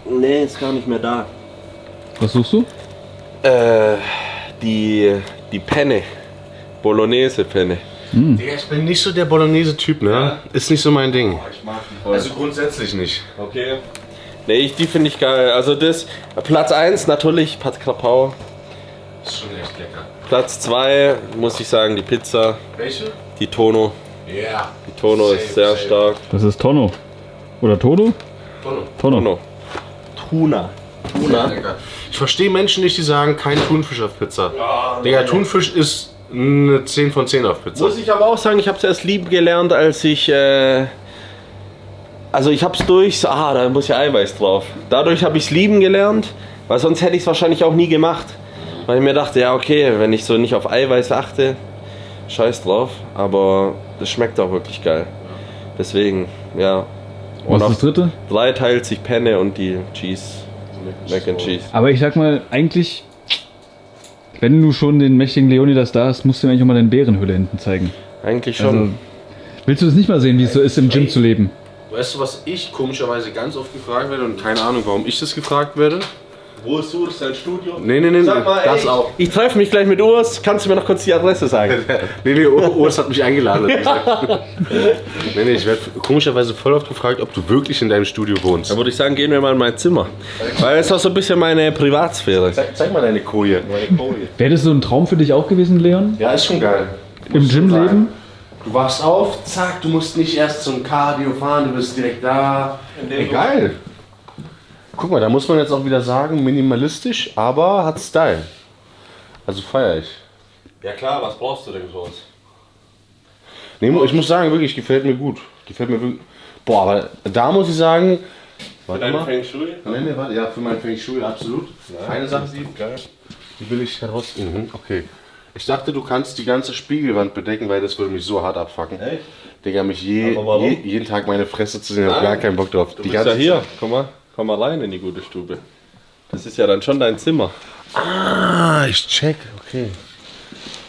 [SPEAKER 2] Nee, ist gar nicht mehr da.
[SPEAKER 1] Was suchst du?
[SPEAKER 2] Die Penne. Bolognese-Penne.
[SPEAKER 5] Digga, ich bin nicht so der Bolognese-Typ, ne?
[SPEAKER 2] Ja.
[SPEAKER 5] Ist nicht so mein Ding.
[SPEAKER 2] Ich mag die voll.
[SPEAKER 5] Also grundsätzlich nicht.
[SPEAKER 2] Okay. Nee, die finde ich geil. Also das, Platz 1 natürlich Pat Krapau.
[SPEAKER 5] Ist schon echt lecker.
[SPEAKER 2] Platz 2 muss ich sagen die Pizza,
[SPEAKER 5] Welche?
[SPEAKER 2] die Tono.
[SPEAKER 5] Ja.
[SPEAKER 2] Die Tono ist sehr stark.
[SPEAKER 1] Das ist Tonno. Oder Todo? Tonno.
[SPEAKER 2] Tono. Tuna. Tuna.
[SPEAKER 5] Ich verstehe Menschen nicht, die sagen, kein Thunfisch auf Pizza. Digga, Thunfisch ist eine 10 von 10 auf Pizza.
[SPEAKER 2] Muss ich aber auch sagen, ich habe es erst lieben gelernt, als ich also ich habe es da muss ja Eiweiß drauf. Dadurch habe ich es lieben gelernt, weil sonst hätte ich es wahrscheinlich auch nie gemacht. Weil ich mir dachte, ja okay, wenn ich so nicht auf Eiweiß achte, scheiß drauf. Aber das schmeckt auch wirklich geil. Deswegen, ja. Und
[SPEAKER 1] Was ist das dritte?
[SPEAKER 2] 3 teilt sich Penne und die Cheese. Mac and Cheese.
[SPEAKER 1] Aber ich sag mal, eigentlich wenn du schon den mächtigen Leonidas da hast, musst du mir eigentlich auch mal deine Bärenhülle hinten zeigen.
[SPEAKER 2] Eigentlich schon.
[SPEAKER 1] Also, willst du das nicht mal sehen, wie es so ist, im Gym zu leben?
[SPEAKER 5] Weißt du, was ich komischerweise ganz oft gefragt werde und keine Ahnung, warum ich das gefragt werde?
[SPEAKER 2] Wo ist Urs, sein Studio?
[SPEAKER 5] Nee,
[SPEAKER 2] Sag mal,
[SPEAKER 5] das
[SPEAKER 2] ey,
[SPEAKER 5] auch.
[SPEAKER 2] Ich treffe mich gleich mit Urs. Kannst du mir noch kurz die Adresse sagen?
[SPEAKER 5] Nee, Urs hat mich eingeladen. Nee, ich werde komischerweise voll oft gefragt, ob du wirklich in deinem Studio wohnst.
[SPEAKER 2] Da würde ich sagen, gehen wir mal in mein Zimmer. Weil es ist auch so ein bisschen meine Privatsphäre.
[SPEAKER 5] Zeig mal deine Koje.
[SPEAKER 1] Wäre das so ein Traum für dich auch gewesen, Leon?
[SPEAKER 5] Ja, ist schon geil.
[SPEAKER 1] Im Gym leben?
[SPEAKER 5] Du wachst auf, zack, du musst nicht erst zum Cardio fahren, du bist direkt da. Ey, geil. Guck mal, da muss man jetzt auch wieder sagen, minimalistisch, aber hat Style. Also feier ich.
[SPEAKER 2] Ja klar, was brauchst du denn so?
[SPEAKER 5] Nee, ich muss sagen, wirklich, gefällt mir gut. Gefällt mir wirklich. Boah, aber da muss ich sagen. Warte mal.
[SPEAKER 2] Feng Shui?
[SPEAKER 5] Nee, warte, ja, für mein Feng Shui absolut. Ja, eine Sache, die will ich heraus. Okay. Ich dachte, du kannst die ganze Spiegelwand bedecken, weil das würde mich so hart abfacken.
[SPEAKER 2] Echt?
[SPEAKER 5] Digga, mich jeden Tag meine Fresse zu sehen, hab gar keinen Bock drauf.
[SPEAKER 2] Du bist ja hier, komm mal rein in die gute Stube. Das ist ja dann schon dein Zimmer.
[SPEAKER 5] Ah, ich check, okay.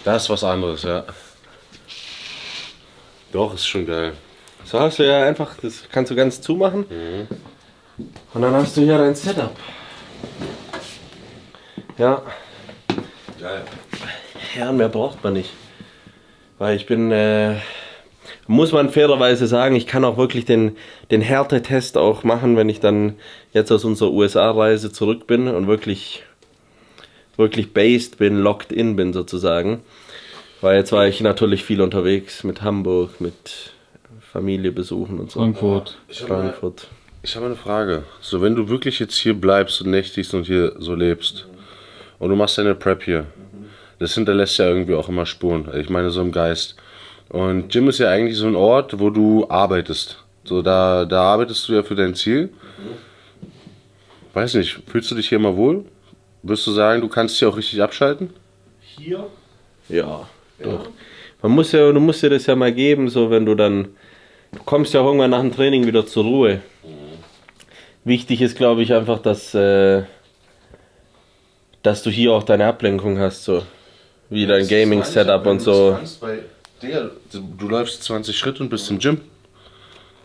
[SPEAKER 5] Das ist was anderes, ja. Doch, ist schon geil.
[SPEAKER 2] So hast du ja einfach, das kannst du ganz zumachen. Und dann hast du hier dein Setup. Ja.
[SPEAKER 5] Geil.
[SPEAKER 2] Ja, mehr braucht man nicht. Weil ich bin, muss man fairerweise sagen, ich kann auch wirklich den Härtetest auch machen, wenn ich dann jetzt aus unserer USA-Reise zurück bin und wirklich based bin, locked in bin sozusagen. Weil jetzt war ich natürlich viel unterwegs mit Hamburg, mit Familie besuchen und so.
[SPEAKER 1] Frankfurt.
[SPEAKER 2] Frankfurt.
[SPEAKER 5] Ich habe eine Frage. So, wenn du wirklich jetzt hier bleibst und nächtigst und hier so lebst und du machst deine Prep hier, das hinterlässt ja irgendwie auch immer Spuren. Ich meine, so im Geist. Und Gym ist ja eigentlich so ein Ort, wo du arbeitest. So, da arbeitest du ja für dein Ziel. Weiß nicht, fühlst du dich hier mal wohl? Würdest du sagen, du kannst hier auch richtig abschalten?
[SPEAKER 2] Hier? Ja, doch. Du musst dir das ja mal geben, so wenn du kommst ja irgendwann nach dem Training wieder zur Ruhe. Wichtig ist, glaube ich, einfach, dass du hier auch deine Ablenkung hast, so wie dein Gaming-Setup und so.
[SPEAKER 5] Weil, Digga, du läufst 20 Schritte und bist im Gym.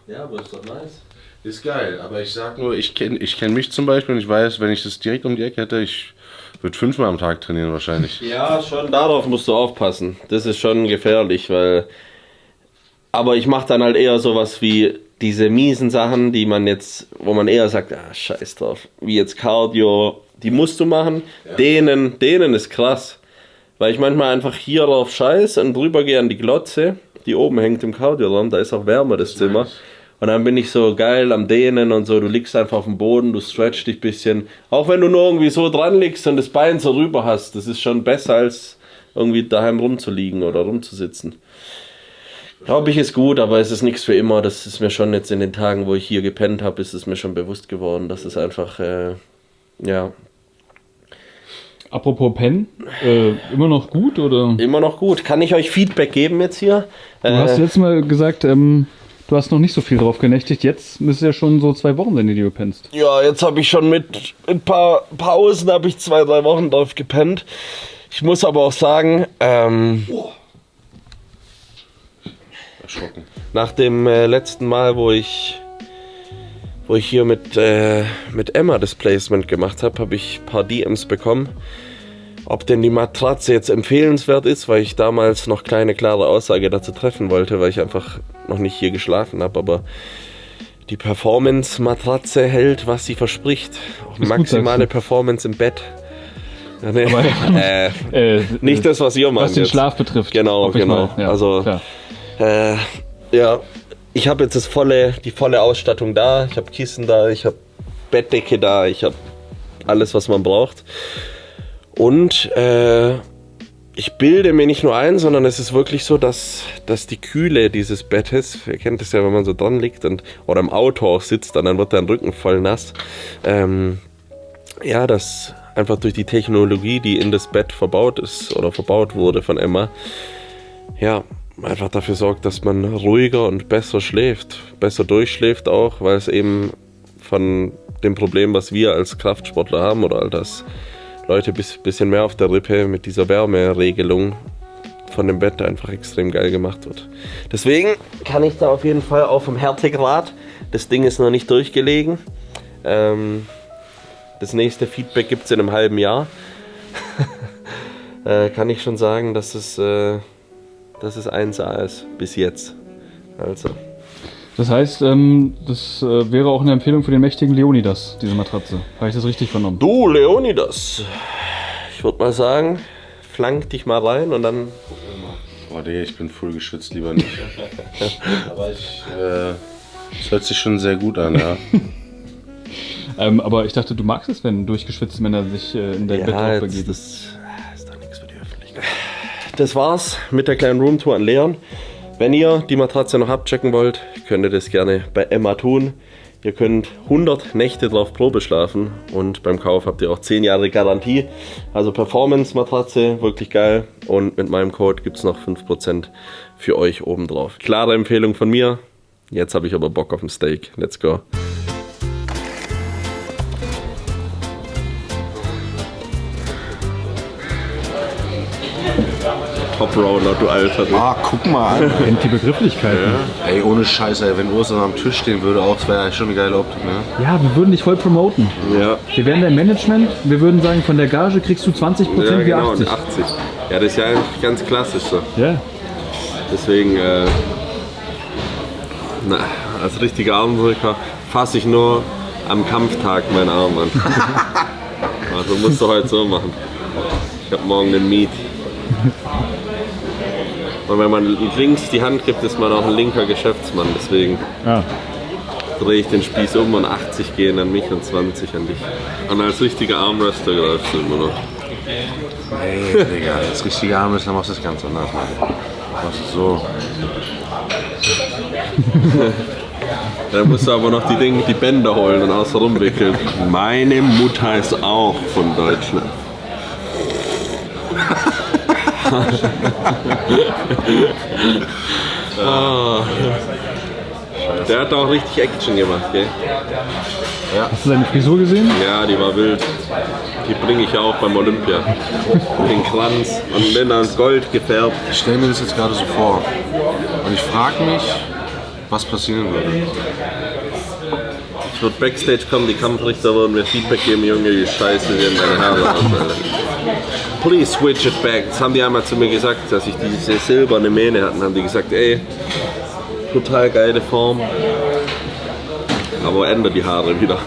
[SPEAKER 2] Ja, aber ist doch nice.
[SPEAKER 5] Ist geil, aber ich sag nur, ich kenn mich zum Beispiel und ich weiß, wenn ich das direkt um die Ecke hätte, ich würde 5-mal am Tag trainieren wahrscheinlich.
[SPEAKER 2] Ja, schon darauf musst du aufpassen. Das ist schon gefährlich, weil. Aber ich mache dann halt eher sowas wie diese miesen Sachen, wo man eher sagt, scheiß drauf, wie jetzt Cardio, die musst du machen. Ja. Denen ist krass. Weil ich manchmal einfach hier drauf scheiß und drüber gehe an die Glotze, die oben hängt im Cardio-Raum, da ist auch wärmer das Zimmer. Und dann bin ich so geil am Dehnen und so, du liegst einfach auf dem Boden, du stretchst dich ein bisschen. Auch wenn du nur irgendwie so dran liegst und das Bein so rüber hast, das ist schon besser als irgendwie daheim rumzuliegen oder rumzusitzen. Glaube ich, ist gut, aber es ist nichts für immer. Das ist mir schon jetzt in den Tagen, wo ich hier gepennt habe, ist es mir schon bewusst geworden, dass es einfach, ja.
[SPEAKER 1] Apropos Pen, immer noch gut oder?
[SPEAKER 2] Immer noch gut. Kann ich euch Feedback geben jetzt hier?
[SPEAKER 1] Du hast letztes Mal gesagt, du hast noch nicht so viel drauf genächtigt. Jetzt müsste ja schon so 2 Wochen sein, die du pennst.
[SPEAKER 2] Ja, jetzt habe ich schon mit ein paar Pausen, habe ich 2-3 Wochen drauf gepennt. Ich muss aber auch sagen,
[SPEAKER 5] Erschrocken.
[SPEAKER 2] Nach dem letzten Mal, wo ich hier mit Emma das Placement gemacht habe, habe ich ein paar DMs bekommen, ob denn die Matratze jetzt empfehlenswert ist, weil ich damals noch keine klare Aussage dazu treffen wollte, weil ich einfach noch nicht hier geschlafen habe. Aber die Performance-Matratze hält, was sie verspricht. Auch maximale Performance im Bett. Ja, nee. Nicht das, was ihr meint.
[SPEAKER 1] Was den Schlaf betrifft.
[SPEAKER 2] Genau.
[SPEAKER 1] Ja,
[SPEAKER 2] also, ja. Ich habe jetzt die volle Ausstattung da. Ich habe Kissen da, ich habe Bettdecke da, ich habe alles, was man braucht. Und ich bilde mir nicht nur ein, sondern es ist wirklich so, dass die Kühle dieses Bettes, ihr kennt das ja, wenn man so dran liegt oder im Auto auch sitzt, dann wird dein Rücken voll nass. Ja, das einfach durch die Technologie, die in das Bett verbaut ist oder verbaut wurde von Emma, ja, einfach dafür sorgt, dass man ruhiger und besser schläft, besser durchschläft auch, weil es eben von dem Problem, was wir als Kraftsportler haben oder als Leute ein bisschen mehr auf der Rippe mit dieser Wärmeregelung von dem Bett einfach extrem geil gemacht wird. Deswegen kann ich da auf jeden Fall auch vom Härtegrad, das Ding ist noch nicht durchgelegen. Das nächste Feedback gibt es in einem halben Jahr. Kann ich schon sagen, dass es 1A ist bis jetzt. Also.
[SPEAKER 1] Das heißt, das wäre auch eine Empfehlung für den mächtigen Leonidas, diese Matratze. Habe ich das richtig vernommen?
[SPEAKER 2] Du, Leonidas, ich würde mal sagen, flank dich mal rein und dann...
[SPEAKER 5] Boah, Digga, ich bin voll geschwitzt, lieber nicht. Aber es hört sich schon sehr gut an, ja.
[SPEAKER 1] Aber ich dachte, du magst es, wenn durchgeschwitzt Männer sich in dein Bett drauf begeben.
[SPEAKER 2] Das ist doch nichts für die Öffentlichkeit. Das war's mit der kleinen Roomtour an Leon. Wenn ihr die Matratze noch abchecken wollt, könnt ihr das gerne bei Emma tun. Ihr könnt 100 Nächte drauf Probe schlafen und beim Kauf habt ihr auch 10 Jahre Garantie. Also Performance-Matratze, wirklich geil. Und mit meinem Code gibt es noch 5% für euch obendrauf. Klare Empfehlung von mir. Jetzt habe ich aber Bock auf ein Steak. Let's go. Top-Roller, du Alter. Du.
[SPEAKER 5] Ah, guck mal an.
[SPEAKER 1] Kennt die Begrifflichkeiten.
[SPEAKER 5] Ja. Ey, ohne Scheiß, ey, wenn Ursula am Tisch stehen würde, auch, das wäre schon eine geile Optik, ne?
[SPEAKER 1] Ja, wir würden dich voll promoten.
[SPEAKER 2] Ja.
[SPEAKER 1] Wir wären dein Management, wir würden sagen, von der Gage kriegst du 20%
[SPEAKER 2] Ja,
[SPEAKER 1] wie
[SPEAKER 2] genau,
[SPEAKER 1] 80.
[SPEAKER 2] und 80. Ja, das ist ja eigentlich ganz klassisch so.
[SPEAKER 1] Ja.
[SPEAKER 2] Deswegen, als richtiger Armdrücker fasse ich nur am Kampftag meinen Arm an. Also musst du heute so machen. Ich habe morgen den Meet. Und wenn man links die Hand gibt, ist man auch ein linker Geschäftsmann. Deswegen drehe ich den Spieß um und 80 gehen an mich und 20 an dich. Und als richtiger Armwrestler greifst du immer noch.
[SPEAKER 5] Ey, Digga, als richtiger Armwrestler machst du das ganz anders, Mann. Machst du so.
[SPEAKER 2] Dann musst du aber noch die Bänder holen und außer rumwickeln. Meine Mutter ist auch von Deutschland. Der hat auch richtig Action gemacht, gell?
[SPEAKER 5] Ja.
[SPEAKER 1] Hast du seine Frisur gesehen?
[SPEAKER 2] Ja, die war wild. Die bringe ich ja auch beim Olympia. Den Kranz und dann als Gold gefärbt.
[SPEAKER 5] Ich stelle mir das jetzt gerade so vor. Und ich frage mich, was passieren würde.
[SPEAKER 2] Ich würde Backstage kommen, die Kampfrichter würden mir Feedback geben, Junge, wie scheiße sehen deine Haare aus, Alter. Please switch it back. Das haben die einmal zu mir gesagt, dass ich diese silberne Mähne hatten, haben die gesagt, ey, total geile Form, aber ändere die Haare wieder.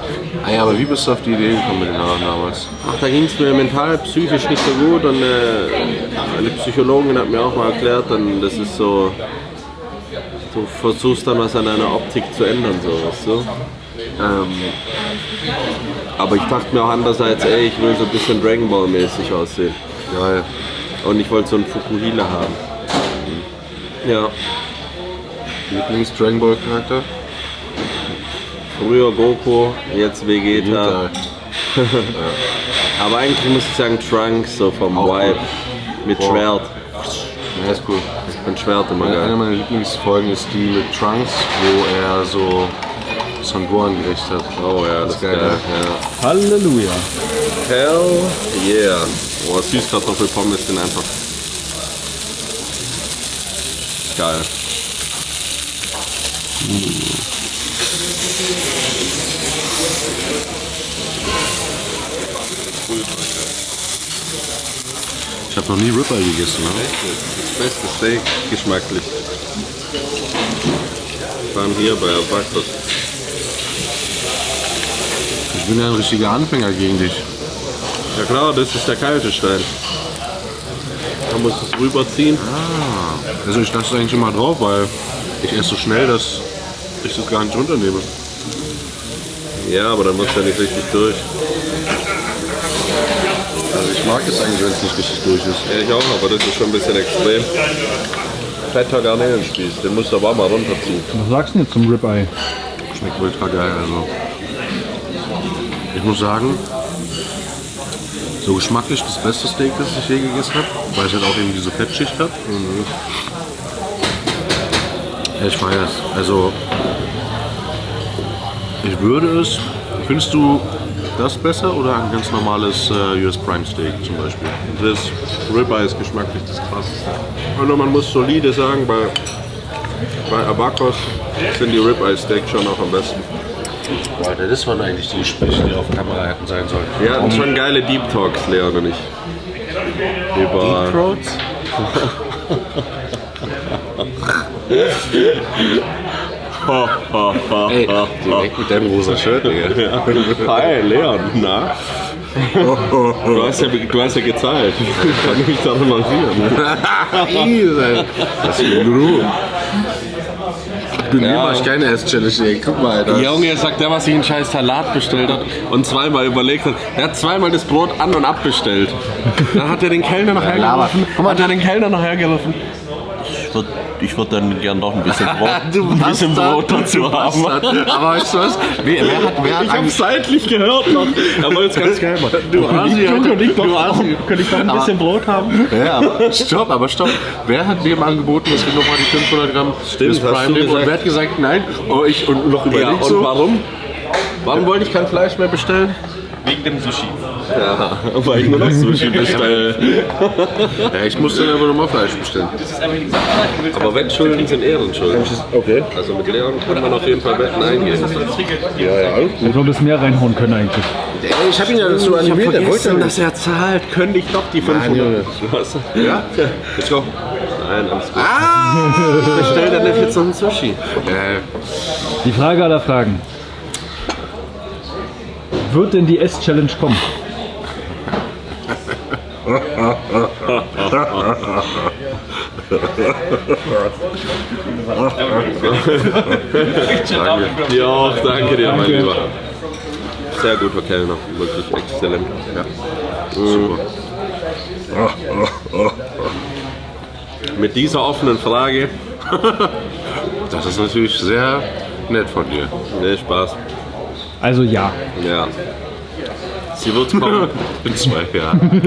[SPEAKER 5] Ah ja, aber wie bist du auf die Idee gekommen mit den Haaren damals?
[SPEAKER 2] Ach, da ging es mir mental, psychisch nicht so gut und eine Psychologin hat mir auch mal erklärt, dann, das ist so, du versuchst dann was an deiner Optik zu ändern, so, weißt du? Aber ich dachte mir auch andererseits, ey, ich will so ein bisschen Dragon Ball mäßig aussehen.
[SPEAKER 5] Geil.
[SPEAKER 2] Und ich wollte so einen Fukuhila haben. Ja.
[SPEAKER 5] Lieblings-Dragon Ball Charakter?
[SPEAKER 2] Früher Goku, jetzt Vegeta.
[SPEAKER 5] Ja.
[SPEAKER 2] Aber eigentlich muss ich sagen Trunks, so vom
[SPEAKER 5] Auch
[SPEAKER 2] Vibe.
[SPEAKER 5] gut.
[SPEAKER 2] Mit
[SPEAKER 5] Boah.
[SPEAKER 2] Schwert.
[SPEAKER 5] Ja, ist cool.
[SPEAKER 2] Ich finde Schwert immer
[SPEAKER 5] Eine
[SPEAKER 2] geil.
[SPEAKER 5] meiner Lieblingsfolgen ist die mit Trunks, wo er so Son Gohan gerecht hat.
[SPEAKER 2] Oh ja, das ist geil. Ja.
[SPEAKER 1] Halleluja.
[SPEAKER 2] Hell yeah. Oh, Süßkartoffelpommes sind einfach geil.
[SPEAKER 5] Ich habe noch nie Ribeye gegessen, ne?
[SPEAKER 2] Das beste Steak, geschmacklich. Wir waren hier bei Abakos.
[SPEAKER 5] Ich bin ja ein richtiger Anfänger gegen dich.
[SPEAKER 2] Ja klar, das ist der kalte Stein. Da musst du es rüberziehen.
[SPEAKER 5] Also ich lasse es eigentlich immer drauf, weil ich esse so schnell, dass ich das gar nicht runternehme.
[SPEAKER 2] Ja, aber dann musst du ja nicht richtig durch.
[SPEAKER 5] Also ich mag es eigentlich, wenn es nicht richtig durch ist.
[SPEAKER 2] Ja, ich auch, aber das ist schon ein bisschen extrem. Fetter Garnelenspieß, den musst du aber auch mal runterziehen.
[SPEAKER 1] Was sagst du denn jetzt zum Ribeye?
[SPEAKER 5] Schmeckt ultra geil, also. Ich muss sagen, so geschmacklich das beste Steak, das ich je gegessen habe, weil es halt auch eben diese Fettschicht hat. Ja, ich feiere es. Also, ich würde es, findest du das besser oder ein ganz normales US Prime Steak zum Beispiel?
[SPEAKER 2] Das Ribeye ist geschmacklich das krasseste. Und man muss solide sagen, bei Abacos sind die Ribeye Steaks schon auch am besten.
[SPEAKER 5] Alter, das waren eigentlich die Gespräche, die auf Kamera hätten sein sollen.
[SPEAKER 2] Wir hatten schon geile Deep Talks, Leon und ich. Über
[SPEAKER 5] Deep Throats? Ey, direkt mit deinem rosa Shirt, Digga.
[SPEAKER 2] Hi, Leon, na? Du hast ja gezahlt. Ich kann mich daran markieren.
[SPEAKER 5] Das ist Ruhe. Du nimmst keine Ess-Challenge, ey. Guck mal, Alter.
[SPEAKER 2] Junge, sagt der, was sich einen scheiß Salat bestellt hat und zweimal überlegt hat. Er hat zweimal das Brot an- und abbestellt. Dann hat er den Kellner noch hergerufen. Ich würde dann gern noch ein bisschen Brot dazu haben.
[SPEAKER 5] Aber weißt du was?
[SPEAKER 2] Ich hab's seitlich gehört noch. Er wollte es ganz geil machen.
[SPEAKER 1] Könnte ich noch ein bisschen Brot haben?
[SPEAKER 5] Ja, aber stopp. Wer hat dem angeboten, dass wir nochmal die 500 Gramm
[SPEAKER 2] Stimmt,
[SPEAKER 5] des
[SPEAKER 2] hast
[SPEAKER 5] Prime
[SPEAKER 2] du
[SPEAKER 5] nehmen? Und
[SPEAKER 2] gesagt.
[SPEAKER 5] wer hat gesagt nein? Und noch
[SPEAKER 2] Ja,
[SPEAKER 5] überlegt
[SPEAKER 2] und
[SPEAKER 5] so.
[SPEAKER 2] warum? Warum wollte ich kein Fleisch mehr bestellen?
[SPEAKER 4] Wegen dem Sushi.
[SPEAKER 2] Ja, weil ich nur noch Sushi bestelle.
[SPEAKER 5] Ja, ich muss dann aber nochmal Fleisch bestellen.
[SPEAKER 2] Aber Wettschulden sind Ehrenschulden.
[SPEAKER 5] Okay.
[SPEAKER 2] Also mit Leon kann man auf jeden Fall Wetten eingehen.
[SPEAKER 5] Ja, alles gut.
[SPEAKER 1] Ich glaube, das mehr reinhauen können eigentlich.
[SPEAKER 5] Ich habe ihn ja dazu animiert, der wollte ja nicht.
[SPEAKER 2] dass er zahlt. Könnte ich doch die 500.
[SPEAKER 5] Junge.
[SPEAKER 2] Was?
[SPEAKER 5] Ja? Let's go.
[SPEAKER 2] Nein, alles gut. Bestell dir nicht jetzt noch ein Sushi.
[SPEAKER 1] Die Frage aller Fragen. Wird denn die S-Challenge kommen?
[SPEAKER 2] Ja, danke dir, mein Lieber. Sehr guter Kellner, wirklich exzellent. Ja.
[SPEAKER 5] Super.
[SPEAKER 2] Mit dieser offenen Frage,
[SPEAKER 5] Das ist natürlich sehr nett von dir.
[SPEAKER 2] nee, Spaß.
[SPEAKER 1] Also ja.
[SPEAKER 2] Ja. Sie wird kommen.
[SPEAKER 5] In 2 Jahren.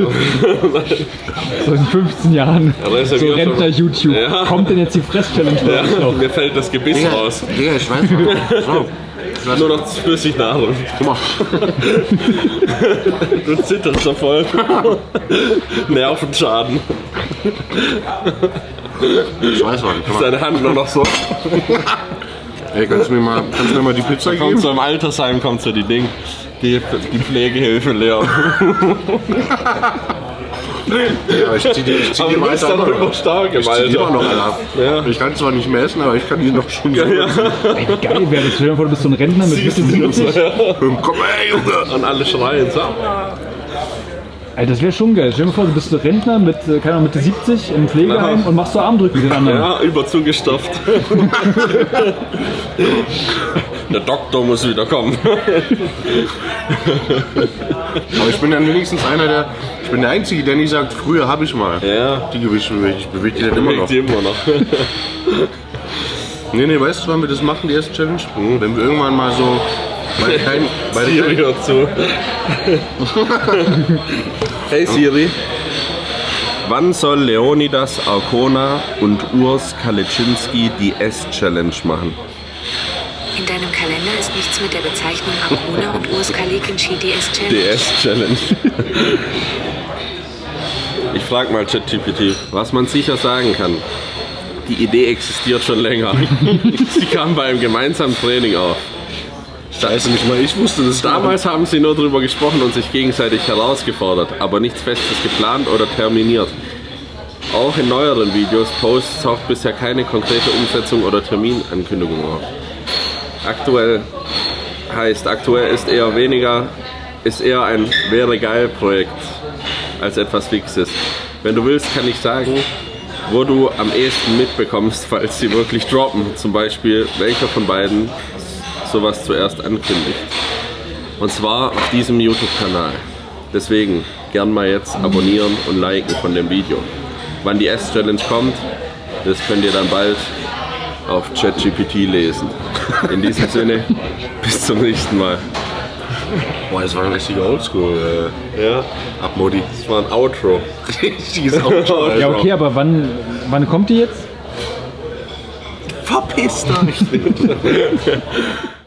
[SPEAKER 1] So in 15 Jahren.
[SPEAKER 2] Aber ist ja
[SPEAKER 1] So
[SPEAKER 2] wieder
[SPEAKER 1] Rentner-YouTube.
[SPEAKER 2] Ja.
[SPEAKER 1] Kommt denn jetzt die Fress-Challenge bei euch noch?
[SPEAKER 2] Mir fällt das Gebiss raus.
[SPEAKER 5] Digga, ich weiß nicht. So.
[SPEAKER 2] Nur noch Flüssignahrung.
[SPEAKER 5] Guck mal.
[SPEAKER 2] Du zitterst schon voll. Nervenschaden.
[SPEAKER 5] Ich weiß noch nicht. Guck mal.
[SPEAKER 2] Seine Hand nur noch so.
[SPEAKER 5] Ey, kannst du mir mal die Pizza
[SPEAKER 2] Kommt
[SPEAKER 5] geben?
[SPEAKER 2] so im Altersheim, kommt so die Pflegehilfe, Leon.
[SPEAKER 5] Ja, ich zieh die
[SPEAKER 2] Aber du
[SPEAKER 5] mal
[SPEAKER 2] bist dann immer stark im
[SPEAKER 5] Ich zieh die immer
[SPEAKER 2] Alter.
[SPEAKER 5] noch alle ab.
[SPEAKER 2] Ja.
[SPEAKER 5] Ich kann zwar nicht mehr essen, aber ich kann die noch schon so.
[SPEAKER 1] Ey, wie geil wäre das? Stell dir vor, du bist so ein Rentner mit Mitte 70.
[SPEAKER 5] Komm her, Junge!
[SPEAKER 2] Und alle schreien so.
[SPEAKER 1] Alter, das wäre schon geil. Stell dir vor, du bist so Rentner mit, keine Ahnung, Mitte 70 im Pflegeheim und machst so Armdrücken mit den anderen.
[SPEAKER 2] Ja, überzugestopft. Der Doktor muss wieder kommen.
[SPEAKER 5] Aber ich bin dann wenigstens ich bin der Einzige, der nicht sagt, früher habe ich mal.
[SPEAKER 2] Ja.
[SPEAKER 5] Die Gewichte bewege ich dann immer noch.
[SPEAKER 2] Die immer noch.
[SPEAKER 5] Nee, weißt du, wann wir das machen, die erste Challenge? Wenn wir irgendwann mal so bei der
[SPEAKER 2] Siri hört zu. Hey Siri. Wann soll Leonidas Arkona und Urs Kalecinski die S-Challenge machen?
[SPEAKER 9] In deinem Kalender ist nichts mit der Bezeichnung Arkona und Urs Kalecinski DS-Challenge.
[SPEAKER 2] Die S-Challenge. Ich frag mal ChatGPT, was man sicher sagen kann. Die Idee existiert schon länger. Sie kam bei einem gemeinsamen Training auf.
[SPEAKER 5] Scheiße, nicht mal ich wusste das.
[SPEAKER 2] Damals haben sie nur darüber gesprochen und sich gegenseitig herausgefordert, aber nichts Festes geplant oder terminiert. Auch in neueren Videos, Posts taucht bisher keine konkrete Umsetzung oder Terminankündigung auf. Aktuell ist eher ein wäre geil Projekt als etwas Fixes. Wenn du willst, kann ich sagen, wo du am ehesten mitbekommst, falls sie wirklich droppen. Zum Beispiel, welcher von beiden sowas zuerst ankündigt. Und zwar auf diesem YouTube-Kanal. Deswegen gern mal jetzt abonnieren und liken von dem Video. Wann die S-Challenge kommt, das könnt ihr dann bald auf ChatGPT lesen. In diesem Sinne, bis zum nächsten Mal.
[SPEAKER 5] Boah, das war ein richtiger Oldschool.
[SPEAKER 2] Ja,
[SPEAKER 5] Abmodi.
[SPEAKER 2] das war ein Outro.
[SPEAKER 5] Richtiges Outro.
[SPEAKER 1] Ja, okay, aber wann kommt die jetzt?
[SPEAKER 2] Verpiss dich!